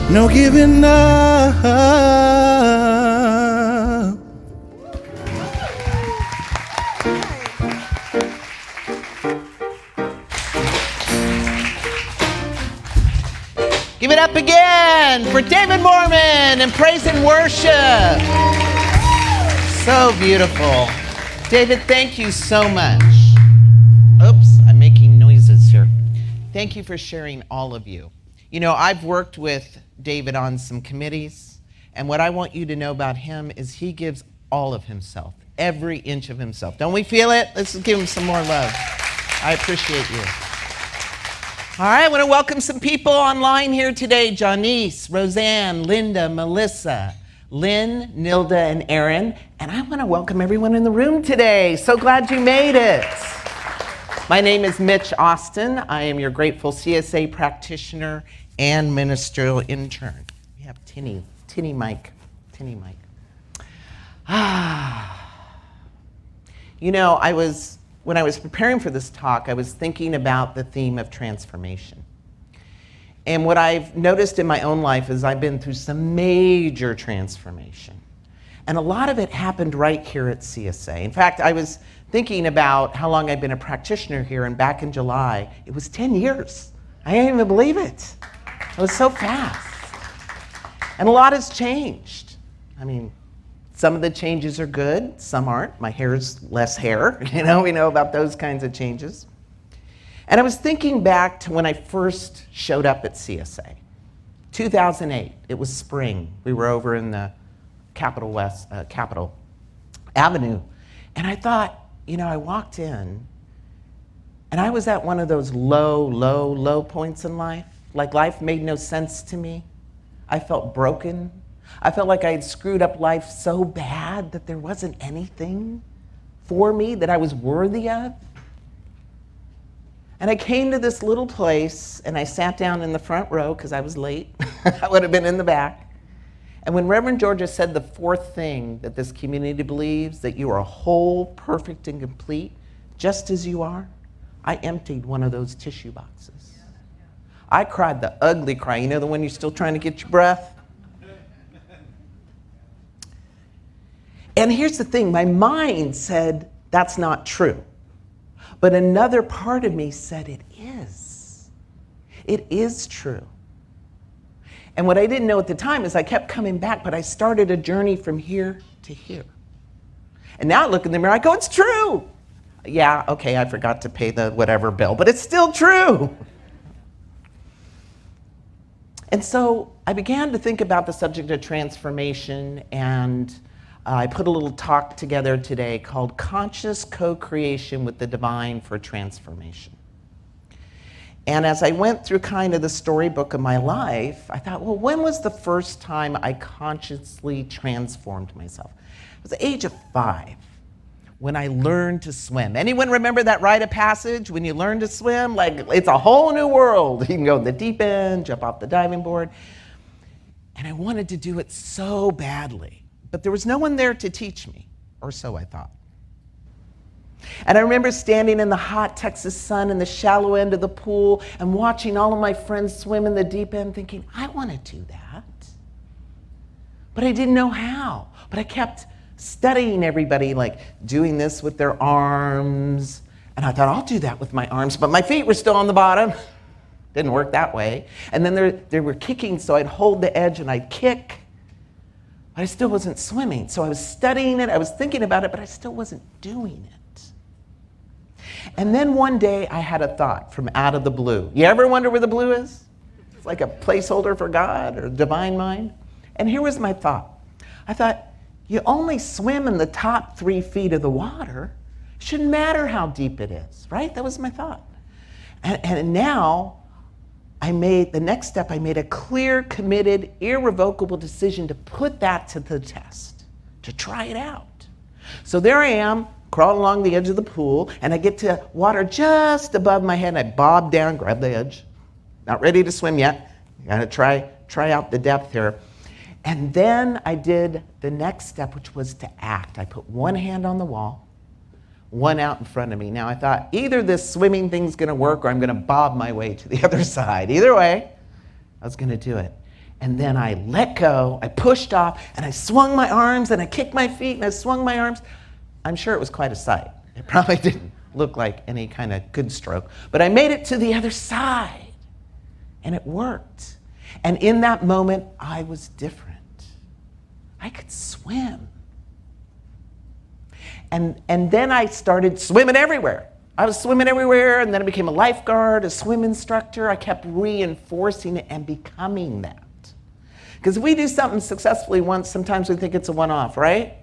No giving up. Give it up again for David Mormon and praise and worship. So beautiful. David, thank you so much. Oops, I'm making noises here. Thank you for sharing, all of you. You know, I've worked with David on some committees, and what I want you to know about him is he gives all of himself, every inch of himself. Don't we feel it? Let's give him some more love. I appreciate you. All right, I want to welcome some people online here today. Janice, Roseanne, Linda, Melissa, Lynn, Nilda, and Aaron. And I want to welcome everyone in the room today. So glad you made it. My name is Mitch Austin. I am your grateful CSA practitioner and ministerial intern. We have Tinny Mike. You know, when I was preparing for this talk, I was thinking about the theme of transformation. And what I've noticed in my own life is I've been through some major transformation. And a lot of it happened right here at CSA. In fact, I was thinking about how long I've been a practitioner here, and back in July, it was 10 years. I can't even believe it. It was so fast. And a lot has changed. I mean, some of the changes are good, some aren't. My hair's less hair, we know about those kinds of changes. And I was thinking back to when I first showed up at CSA. 2008, it was spring. We were over in the Capitol Avenue. And I thought, I walked in, and I was at one of those low points in life. Like life made no sense to me. I felt broken. I felt like I had screwed up life so bad that there wasn't anything for me that I was worthy of. And I came to this little place, and I sat down in the front row because I was late. I would have been in the back. And when Reverend Georgia said the fourth thing that this community believes, that you are whole, perfect, and complete, just as you are, I emptied one of those tissue boxes. I cried the ugly cry, the one you're still trying to get your breath. And here's the thing, my mind said, that's not true. But another part of me said, it is. It is true. And what I didn't know at the time is I kept coming back, but I started a journey from here to here. And now I look in the mirror, I go, it's true. Yeah, okay, I forgot to pay the whatever bill, but it's still true. And so I began to think about the subject of transformation, and I put a little talk together today called Conscious Co-Creation with the Divine for Transformation. And as I went through kind of the storybook of my life, I thought, well, when was the first time I consciously transformed myself? It was the age of 5 when I learned to swim. Anyone remember that rite of passage when you learn to swim? Like, it's a whole new world. You can go to the deep end, jump off the diving board. And I wanted to do it so badly, but there was no one there to teach me, or so I thought. And I remember standing in the hot Texas sun in the shallow end of the pool and watching all of my friends swim in the deep end thinking, I want to do that. But I didn't know how. But I kept studying everybody, like doing this with their arms. And I thought, I'll do that with my arms. But my feet were still on the bottom. Didn't work that way. And then they were kicking, so I'd hold the edge and I'd kick. But I still wasn't swimming. So I was studying it, I was thinking about it, but I still wasn't doing it. And then one day I had a thought from out of the blue. You ever wonder where the blue is? It's like a placeholder for God or divine mind. And here was my thought. I thought, you only swim in the top 3 feet of the water. Shouldn't matter how deep it is, right? That was my thought. And now I made a clear, committed, irrevocable decision to put that to the test, to try it out. So there I am, crawling along the edge of the pool, and I get to water just above my head, and I bob down, grab the edge. Not ready to swim yet. Gotta try out the depth here. And then I did the next step, which was to act. I put one hand on the wall, one out in front of me. Now I thought, either this swimming thing's gonna work or I'm gonna bob my way to the other side. Either way, I was gonna do it. And then I let go, I pushed off, and I swung my arms, and I kicked my feet, and I swung my arms. I'm sure it was quite a sight. It probably didn't look like any kind of good stroke, but I made it to the other side, and it worked. And in that moment, I was different. I could swim. And then I started swimming everywhere. I was swimming everywhere, and then I became a lifeguard, a swim instructor. I kept reinforcing it and becoming that. Because if we do something successfully once, sometimes we think it's a one-off, right?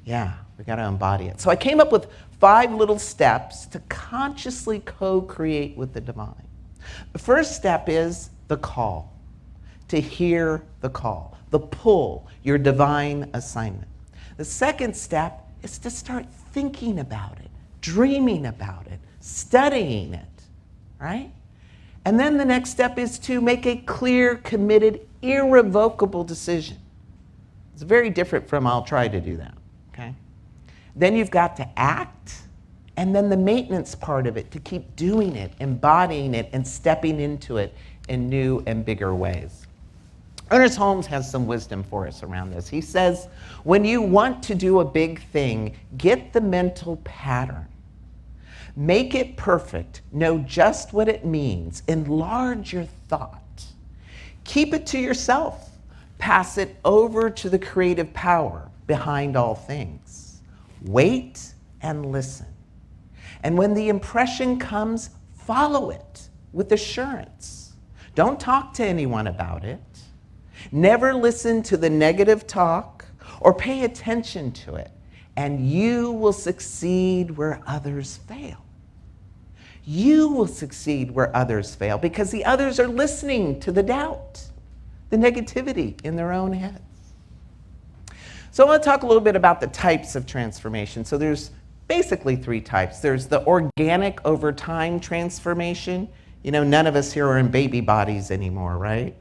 Yeah, we got to embody it. So I came up with 5 little steps to consciously co-create with the divine. The first step is the call, to hear the call, the pull, your divine assignment. The second step is to start thinking about it, dreaming about it, studying it, right? And then the next step is to make a clear, committed, irrevocable decision. It's very different from I'll try to do that, okay? Then you've got to act, and then the maintenance part of it, to keep doing it, embodying it, and stepping into it in new and bigger ways. Ernest Holmes has some wisdom for us around this. He says, when you want to do a big thing, get the mental pattern. Make it perfect. Know just what it means. Enlarge your thought. Keep it to yourself. Pass it over to the creative power behind all things. Wait and listen. And when the impression comes, follow it with assurance. Don't talk to anyone about it. Never listen to the negative talk or pay attention to it, and you will succeed where others fail. You will succeed where others fail because the others are listening to the doubt, the negativity in their own heads. So I want to talk a little bit about the types of transformation. So there's basically 3 types. There's the organic over time transformation. You know, none of us here are in baby bodies anymore, right?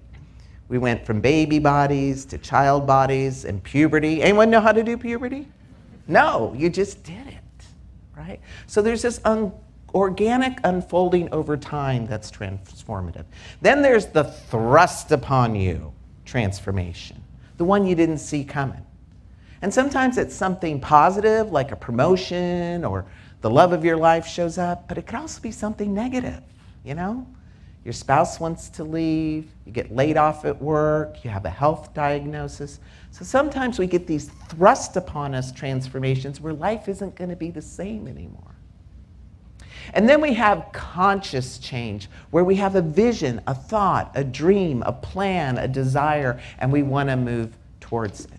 We went from baby bodies to child bodies and puberty. Anyone know how to do puberty? No, you just did it, right? So there's this organic unfolding over time that's transformative. Then there's the thrust upon you transformation, the one you didn't see coming. And sometimes it's something positive, like a promotion or the love of your life shows up, but it could also be something negative, you know? Your spouse wants to leave, you get laid off at work, you have a health diagnosis. So sometimes we get these thrust upon us transformations where life isn't going to be the same anymore. And then we have conscious change, where we have a vision, a thought, a dream, a plan, a desire, and we want to move towards it.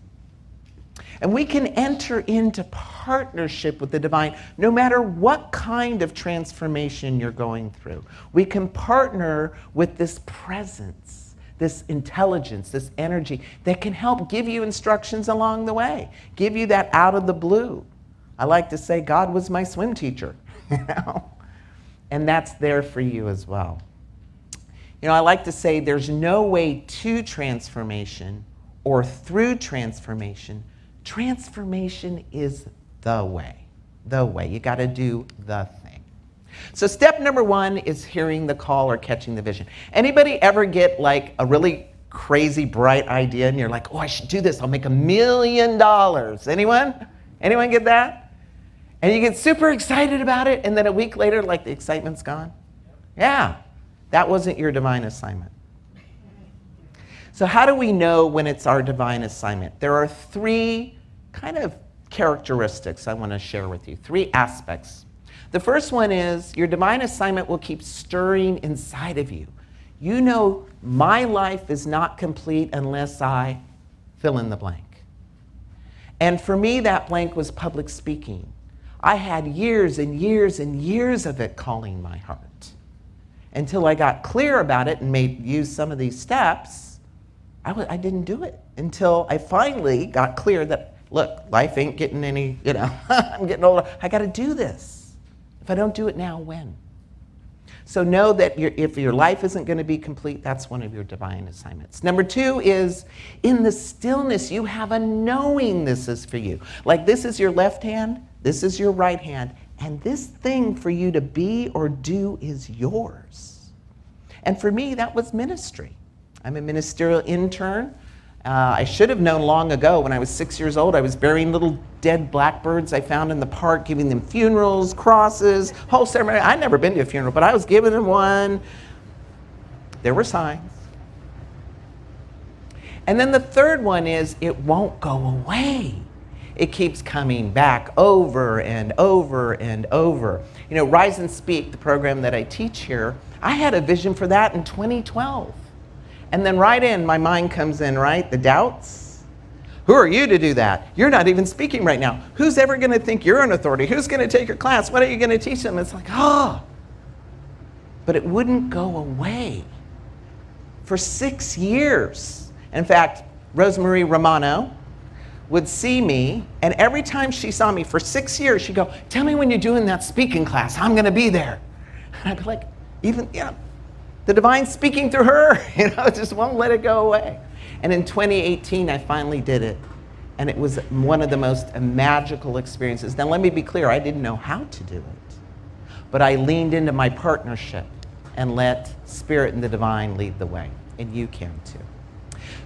And we can enter into partnership with the divine no matter what kind of transformation you're going through. We can partner with this presence, this intelligence, this energy that can help give you instructions along the way, give you that out of the blue. I like to say God was my swim teacher, you know? And that's there for you as well. You know, I like to say there's no way to transformation or through transformation. Transformation is the way. The way. You got to do the thing. So step number 1 is hearing the call or catching the vision. Anybody ever get like a really crazy bright idea and you're like, oh, I should do this. I'll make $1 million. Anyone? Anyone get that? And you get super excited about it, and then a week later, like the excitement's gone? Yeah, that wasn't your divine assignment. So how do we know when it's our divine assignment? There are 3 kind of characteristics I want to share with you, 3 aspects. The first one is your divine assignment will keep stirring inside of you. You know, my life is not complete unless I fill in the blank. And for me, that blank was public speaking. I had years and years and years of it calling my heart. Until I got clear about it and used some of these steps, I didn't do it until I finally got clear that, look, life ain't getting any, you know, I'm getting older. I got to do this. If I don't do it now, when? So know that if your life isn't going to be complete, that's one of your divine assignments. Number 2 is in the stillness, you have a knowing this is for you. Like this is your left hand, this is your right hand, and this thing for you to be or do is yours. And for me, that was ministry. I'm a ministerial intern. I should have known long ago when I was 6 years old. I was burying little dead blackbirds I found in the park, giving them funerals, crosses, whole ceremony. I'd never been to a funeral, but I was giving them one. There were signs. And then the third one is it won't go away. It keeps coming back over and over and over. You know, Rise and Speak, the program that I teach here, I had a vision for that in 2012. And then right in, my mind comes in, right? The doubts. Who are you to do that? You're not even speaking right now. Who's ever going to think you're an authority? Who's going to take your class? What are you going to teach them? It's like, But it wouldn't go away for 6 years. In fact, Rosemarie Romano would see me, and every time she saw me for 6 years, she'd go, tell me when you're doing that speaking class. I'm going to be there. And I'd be like, the divine speaking through her, just won't let it go away. And in 2018, I finally did it. And it was one of the most magical experiences. Now, let me be clear, I didn't know how to do it. But I leaned into my partnership and let Spirit and the divine lead the way. And you can too.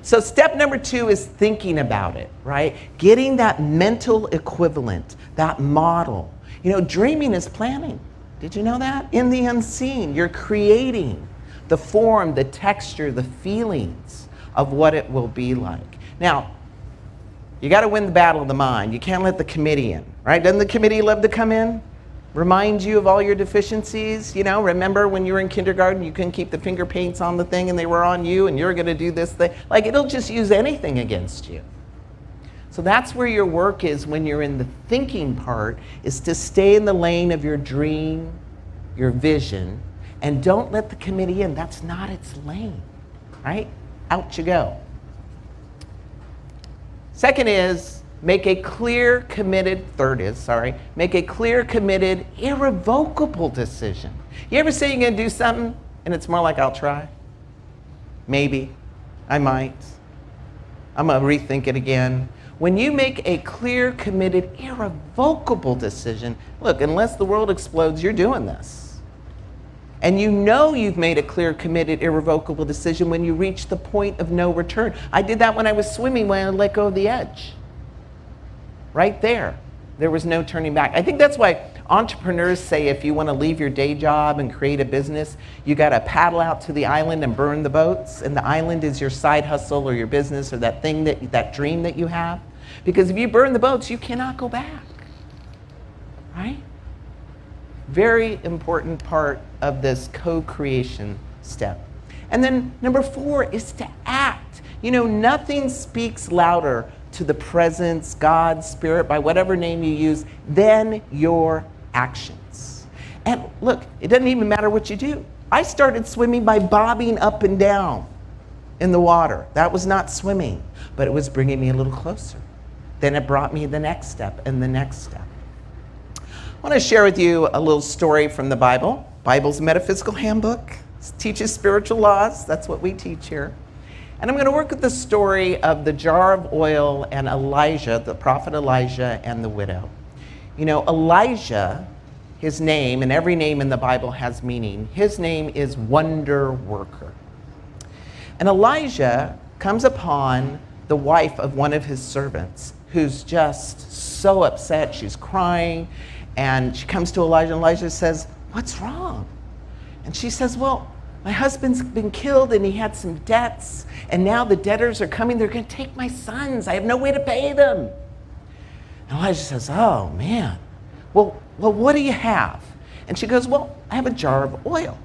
So step number 2 is thinking about it, right? Getting that mental equivalent, that model. Dreaming is planning. Did you know that? In the unseen, you're creating the form, the texture, the feelings of what it will be like. Now, you got to win the battle of the mind. You can't let the committee in, right? Doesn't the committee love to come in? Remind you of all your deficiencies? Remember when you were in kindergarten, you couldn't keep the finger paints on the thing and they were on you and you're going to do this thing. Like, it'll just use anything against you. So that's where your work is when you're in the thinking part, is to stay in the lane of your dream, your vision, and don't let the committee in. That's not its lane, right? Out you go. Second is, make a clear, committed, make a clear, committed, irrevocable decision. You ever say you're going to do something and it's more like, I'll try? Maybe. I might. I'm going to rethink it again. When you make a clear, committed, irrevocable decision, look, unless the world explodes, you're doing this. And you've made a clear, committed, irrevocable decision when you reach the point of no return. I did that when I was swimming, when I let go of the edge. Right there. There was no turning back. I think that's why entrepreneurs say if you want to leave your day job and create a business, you got to paddle out to the island and burn the boats. And the island is your side hustle or your business or that thing, that dream that you have. Because if you burn the boats, you cannot go back. Right? Very important part of this co-creation step. And then number 4 is to act. Nothing speaks louder to the presence, God, Spirit, by whatever name you use, then your actions. And look, it doesn't even matter what you do. I started swimming by bobbing up and down in the water. That was not swimming, but it was bringing me a little closer. Then it brought me the next step and the next step. I want to share with you a little story from the Bible. Bible's a metaphysical handbook. It teaches spiritual laws. That's what we teach here. And I'm going to work with the story of the jar of oil and Elijah, the prophet Elijah, and the widow. You know, Elijah, his name, and every name in the Bible has meaning. His name is Wonder Worker. And Elijah comes upon the wife of one of his servants who's just so upset. She's crying. And she comes to Elijah, and Elijah says, "What's wrong?" And she says, "Well, my husband's been killed and he had some debts. And now the debtors are coming. They're going to take my sons. I have no way to pay them." And Elijah says, "Oh, man. Well, what do you have?" And she goes, "Well, I have a jar of oil."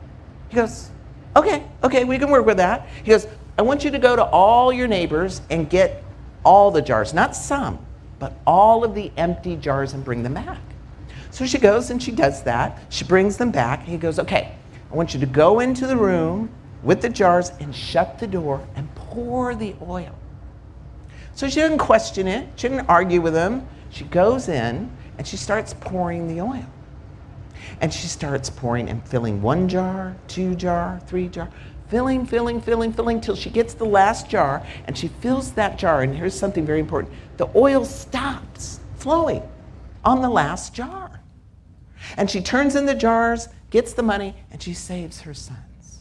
He goes, Okay, we can work with that. He goes, "I want you to go to all your neighbors and get all the jars, not some, but all of the empty jars and bring them back." So she goes and she does that. She brings them back. And he goes, "Okay, I want you to go into the room with the jars and shut the door and pour the oil." So she didn't question it. She didn't argue with him. She goes in and she starts pouring the oil. And she starts pouring and filling 1 jar, 2 jar, 3 jar, filling till she gets the last jar, and she fills that jar. And here's something very important. The oil stops flowing on the last jar. And she turns in the jars, gets the money, and she saves her sons.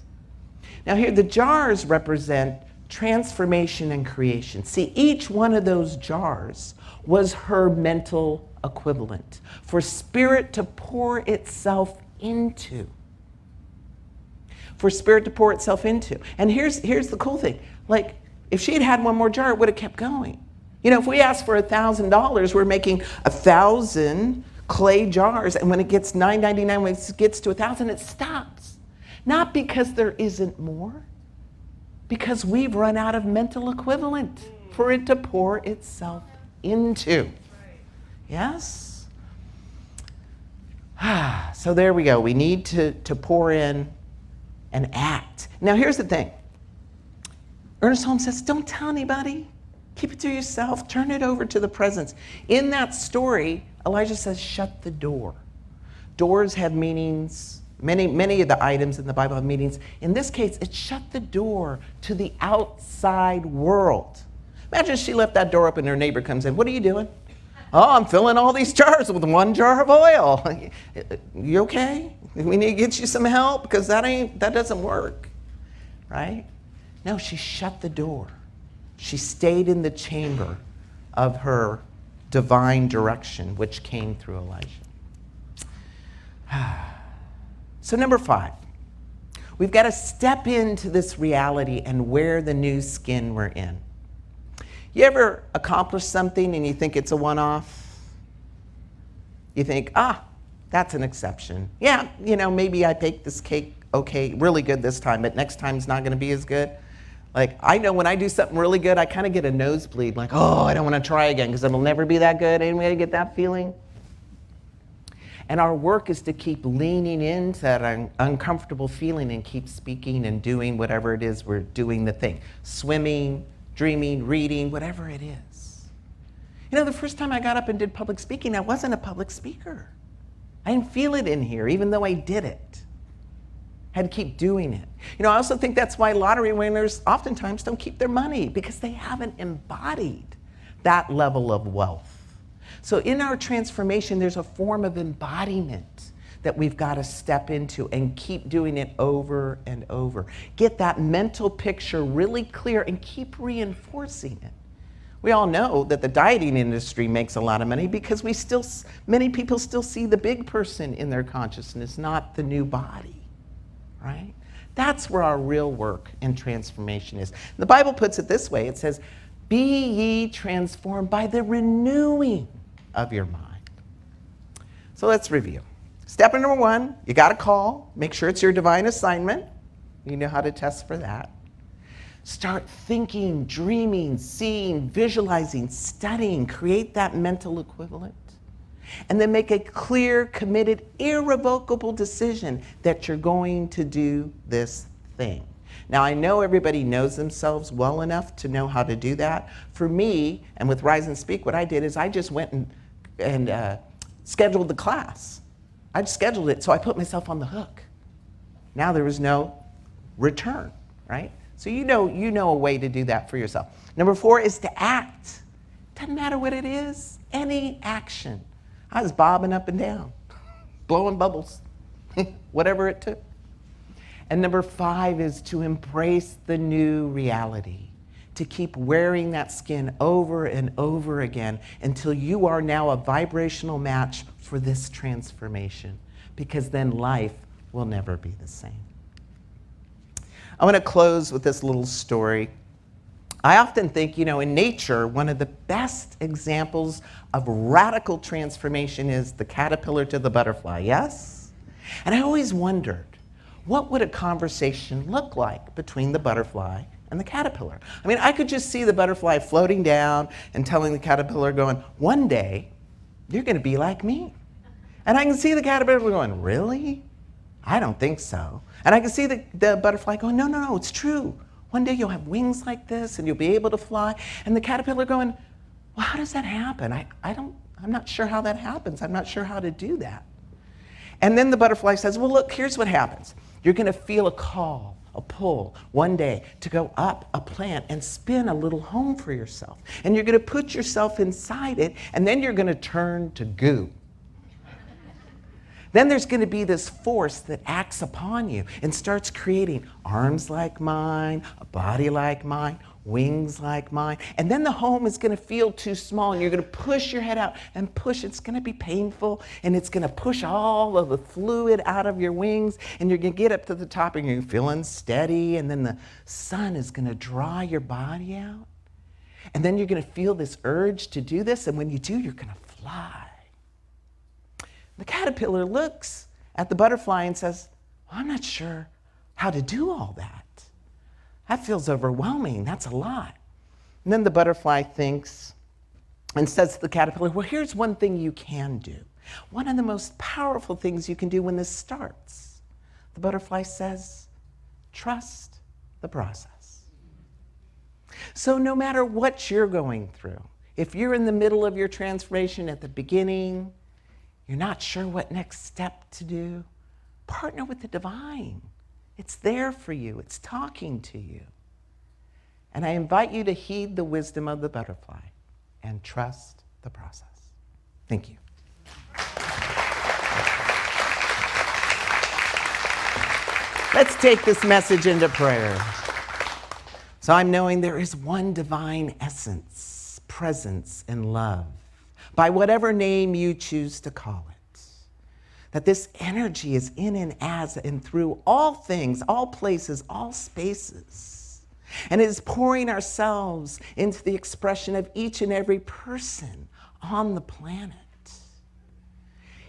Now here, the jars represent transformation and creation. See, each one of those jars was her mental equivalent for spirit to pour itself into. For spirit to pour itself into. And here's the cool thing. Like, if she had had one more jar, it would have kept going. You know, if we ask for $1,000, we're making 1,000 clay jars, and when it gets $9.99, when it gets to 1,000, it stops. Not because there isn't more, because we've run out of mental equivalent for it to pour itself into. Yes? So there we go. We need to pour in and act. Now here's the thing. Ernest Holmes says, don't tell anybody. Keep it to yourself. Turn it over to the presence. In that story, Elijah says, shut the door. Doors have meanings. Many of the items in the Bible have meanings. In this case, it shut the door to the outside world. Imagine she left that door open and her neighbor comes in. What are you doing? "Oh, I'm filling all these jars with 1 jar of oil." You okay? We need to get you some help because that doesn't work, right? No, she shut the door. She stayed in the chamber of her divine direction, which came through Elijah. So number 5, we've got to step into this reality and wear the new skin we're in. You ever accomplish something and you think it's a one-off? You think, that's an exception. Yeah, maybe I baked this cake really good this time, but next time it's not going to be as good. Like, I know when I do something really good, I kind of get a nosebleed, like, I don't want to try again because it'll never be that good. Anybody get that feeling? And our work is to keep leaning into that uncomfortable feeling and keep speaking and doing whatever it is we're doing the thing. Swimming, dreaming, reading, whatever it is. The first time I got up and did public speaking, I wasn't a public speaker. I didn't feel it in here, even though I did it. I had to keep doing it. I also think that's why lottery winners oftentimes don't keep their money, because they haven't embodied that level of wealth. So in our transformation, there's a form of embodiment that we've got to step into and keep doing it over and over. Get that mental picture really clear and keep reinforcing it. We all know that the dieting industry makes a lot of money because many people still see the big person in their consciousness, not the new body, right? That's where our real work and transformation is. The Bible puts it this way. It says, "Be ye transformed by the renewing of your mind." So let's review. Step number 1, you got to call. Make sure it's your divine assignment. You know how to test for that. Start thinking, dreaming, seeing, visualizing, studying. Create that mental equivalent. And then make a clear, committed, irrevocable decision that you're going to do this thing. Now, I know everybody knows themselves well enough to know how to do that. For me, and with Rise and Speak, what I did is I just went and scheduled the class. I just scheduled it, so I put myself on the hook. Now there was no return, right? So you know a way to do that for yourself. Number 4 is to act. Doesn't matter what it is, any action. I was bobbing up and down, blowing bubbles, whatever it took. And number 5 is to embrace the new reality, to keep wearing that skin over and over again until you are now a vibrational match for this transformation, because then life will never be the same. I want to close with this little story. I often think, in nature, one of the best examples of radical transformation is the caterpillar to the butterfly, yes? And I always wondered, what would a conversation look like between the butterfly and the caterpillar? I mean, I could just see the butterfly floating down and telling the caterpillar going, one day, you're going to be like me. And I can see the caterpillar going, really? I don't think so. And I can see the butterfly going, no, it's true. One day you'll have wings like this and you'll be able to fly. And the caterpillar going, well, how does that happen? I'm not sure how that happens. I'm not sure how to do that. And then the butterfly says, well, look, here's what happens. You're going to feel a call, a pull one day to go up a plant and spin a little home for yourself. And you're going to put yourself inside it, and then you're going to turn to goo. Then there's going to be this force that acts upon you and starts creating arms like mine, a body like mine, wings like mine. And then the home is going to feel too small, and you're going to push your head out and push. It's going to be painful, and it's going to push all of the fluid out of your wings, and you're going to get up to the top, and you're feeling steady, and then the sun is going to dry your body out. And then you're going to feel this urge to do this, and when you do, you're going to fly. The caterpillar looks at the butterfly and says, well, I'm not sure how to do all that. That feels overwhelming. That's a lot. And then the butterfly thinks and says to the caterpillar, well, here's one thing you can do. One of the most powerful things you can do when this starts. The butterfly says, trust the process. So no matter what you're going through, if you're in the middle of your transformation at the beginning, you're not sure what next step to do, partner with the divine. It's there for you. It's talking to you. And I invite you to heed the wisdom of the butterfly and trust the process. Thank you. Let's take this message into prayer. So I'm knowing there is one divine essence, presence, and love, by whatever name you choose to call it. That this energy is in and as and through all things, all places, all spaces. And it is pouring ourselves into the expression of each and every person on the planet.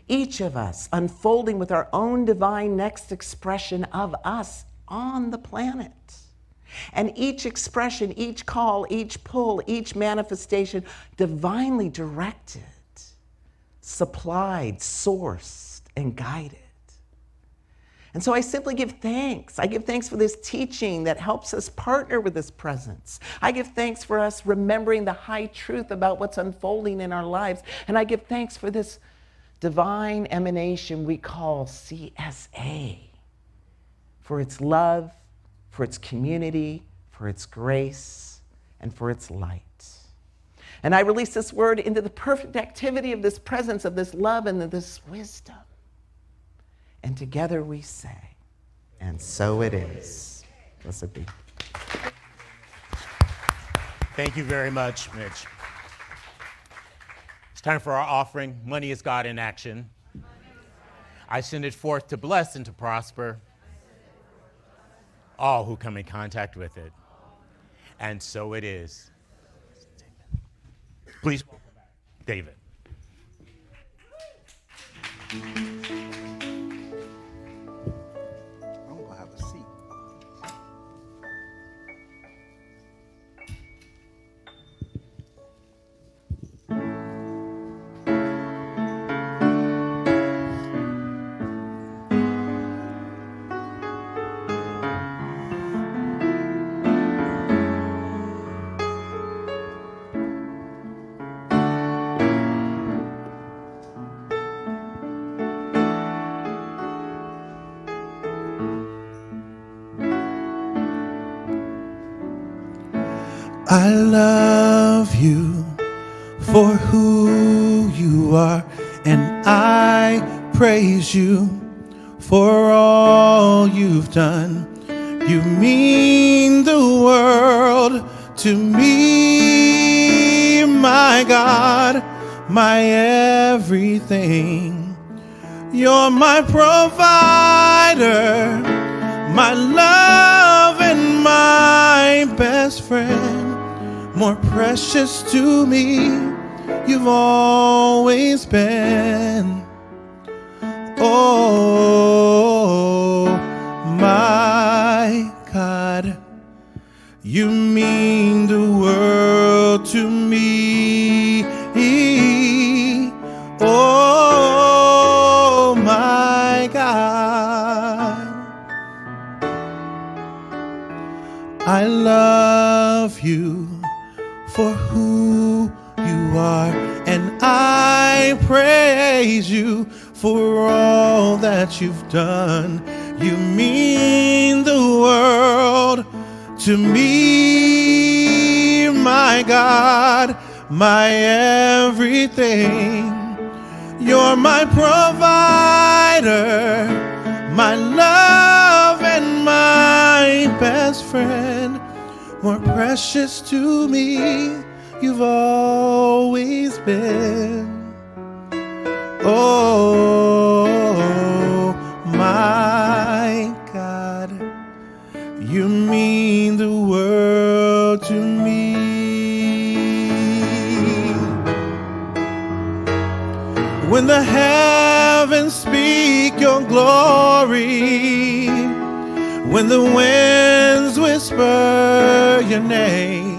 Each of us unfolding with our own divine next expression of us on the planet. And each expression, each call, each pull, each manifestation divinely directed, supplied, sourced, and guided. And so I simply give thanks. I give thanks for this teaching that helps us partner with this presence. I give thanks for us remembering the high truth about what's unfolding in our lives. And I give thanks for this divine emanation we call CSA, for its love, for its community, for its grace, and for its light. And I release this word into the perfect activity of this presence, of this love, and of this wisdom. And together we say, and so it is. Blessed be. Thank you very much, Mitch. It's time for our offering. Money is God in action. I send it forth to bless and to prosper all who come in contact with it. And so it is. Please welcome back David. I'm going to have a seat. I love you for who you are, and I praise you for all you've done. You mean the world to me, my God, my everything. You're my provider, my love and my best friend. More precious to me, you've always been. Oh, my God, you mean the world to me. Oh, my God, I love you for who you are, and I praise you for all that you've done. You mean the world to me, my God, my everything. You're my provider, my love and my best friend. More precious to me, you've always been. Oh, my God, you mean the world to me. When the heavens speak your glory, when the winds whisper your name,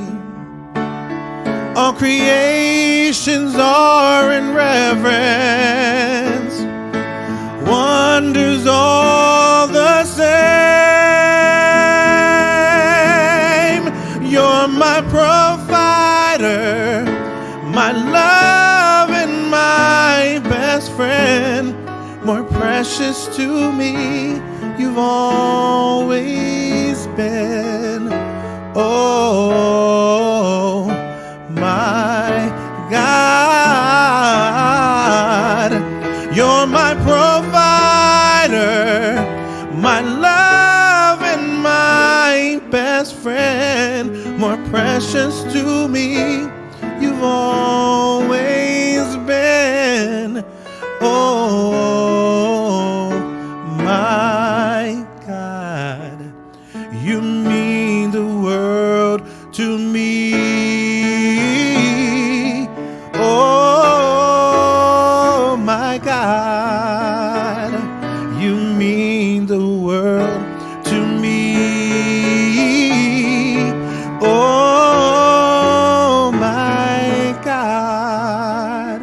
all creations are in reverence, wonders all the same. You're my provider, my love and my best friend. More precious to me, you've always been. Oh, my God, you're my provider, my love and my best friend. More precious to me, you've always been. Oh, my God, you mean the world to me. Oh, my God, you mean the world to me. Oh, my God,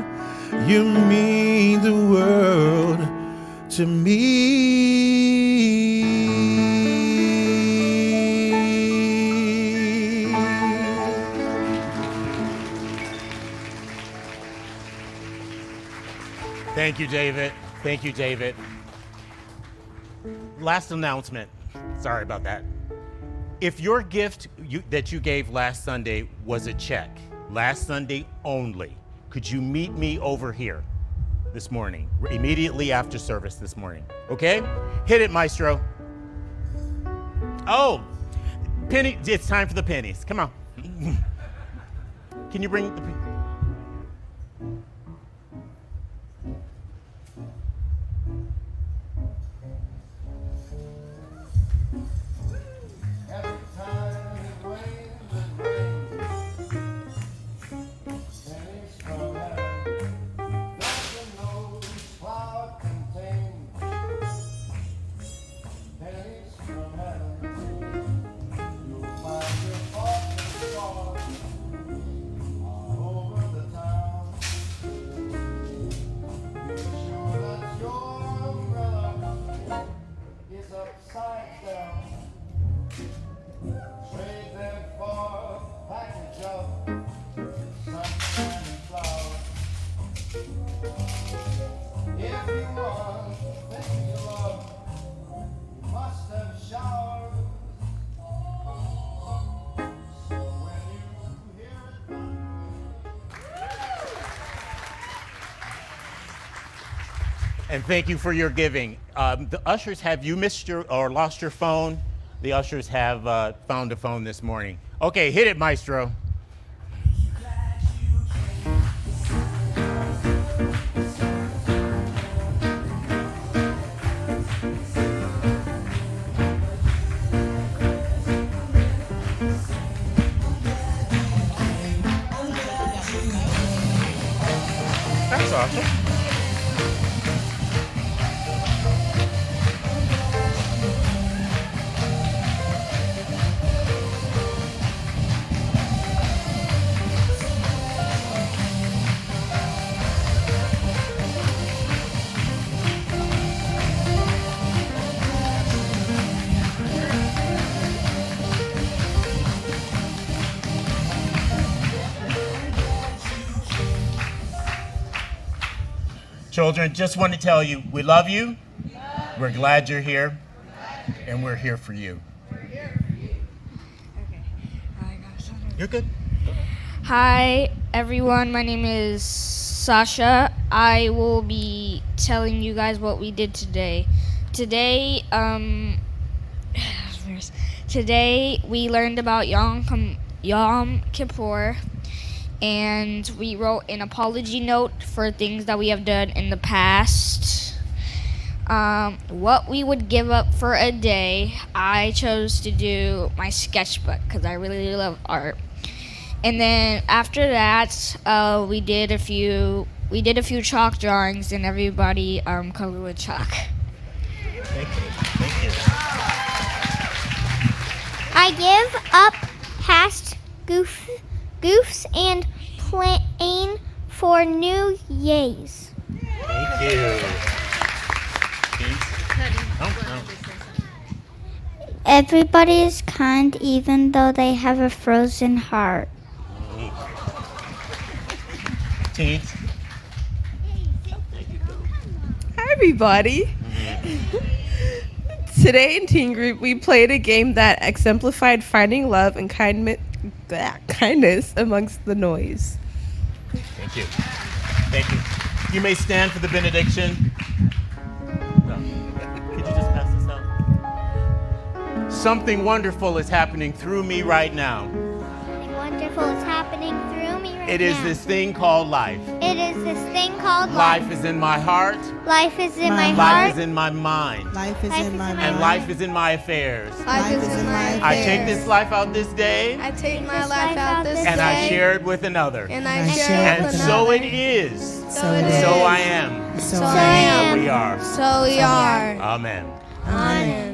you mean the world to me. Thank you, David. Thank you, David. Last announcement. Sorry about that. If your gift that you gave last Sunday was a check, last Sunday only, could you meet me over here this morning, immediately after service this morning? Okay? Hit it, Maestro. Oh, penny. It's time for the pennies. Come on. Can you bring the pennies? And thank you for your giving. The ushers, have you missed your or lost your phone? The ushers have found a phone this morning. Okay, hit it, maestro. That's awesome. Children, just want to tell you, we love you. We're glad you're here. And we're here for you. You're good. Hi, everyone. My name is Sasha. I will be telling you guys what we did today. Today we learned about Yom Kippur. And we wrote an apology note for things that we have done in the past. What we would give up for a day. I chose to do my sketchbook because I really love art. And then after that, we did a few chalk drawings, and everybody colored with chalk. Thank you. Thank you. I give up past goofs and plan for new yays. Thank you. Everybody is kind even though they have a frozen heart. Teens. Hi, everybody. Today in Teen Group, we played a game that exemplified finding love and kindness amongst the noise. Thank you. Thank you. You may stand for the benediction. Could you just pass this out? Something wonderful is happening through me right now. Something wonderful is happening through me right now. It is this thing called life. It is this thing called life. Life is in my heart. Life is in my heart. Life is in my mind. Life is in my mind. And life is in my affairs. Life is in my affairs. I take this life out this day. I take my life out this day. And I share it with another. And I share it with And so another. it is. So it is. So I am. So I am. So we are. So we are. Amen. Amen.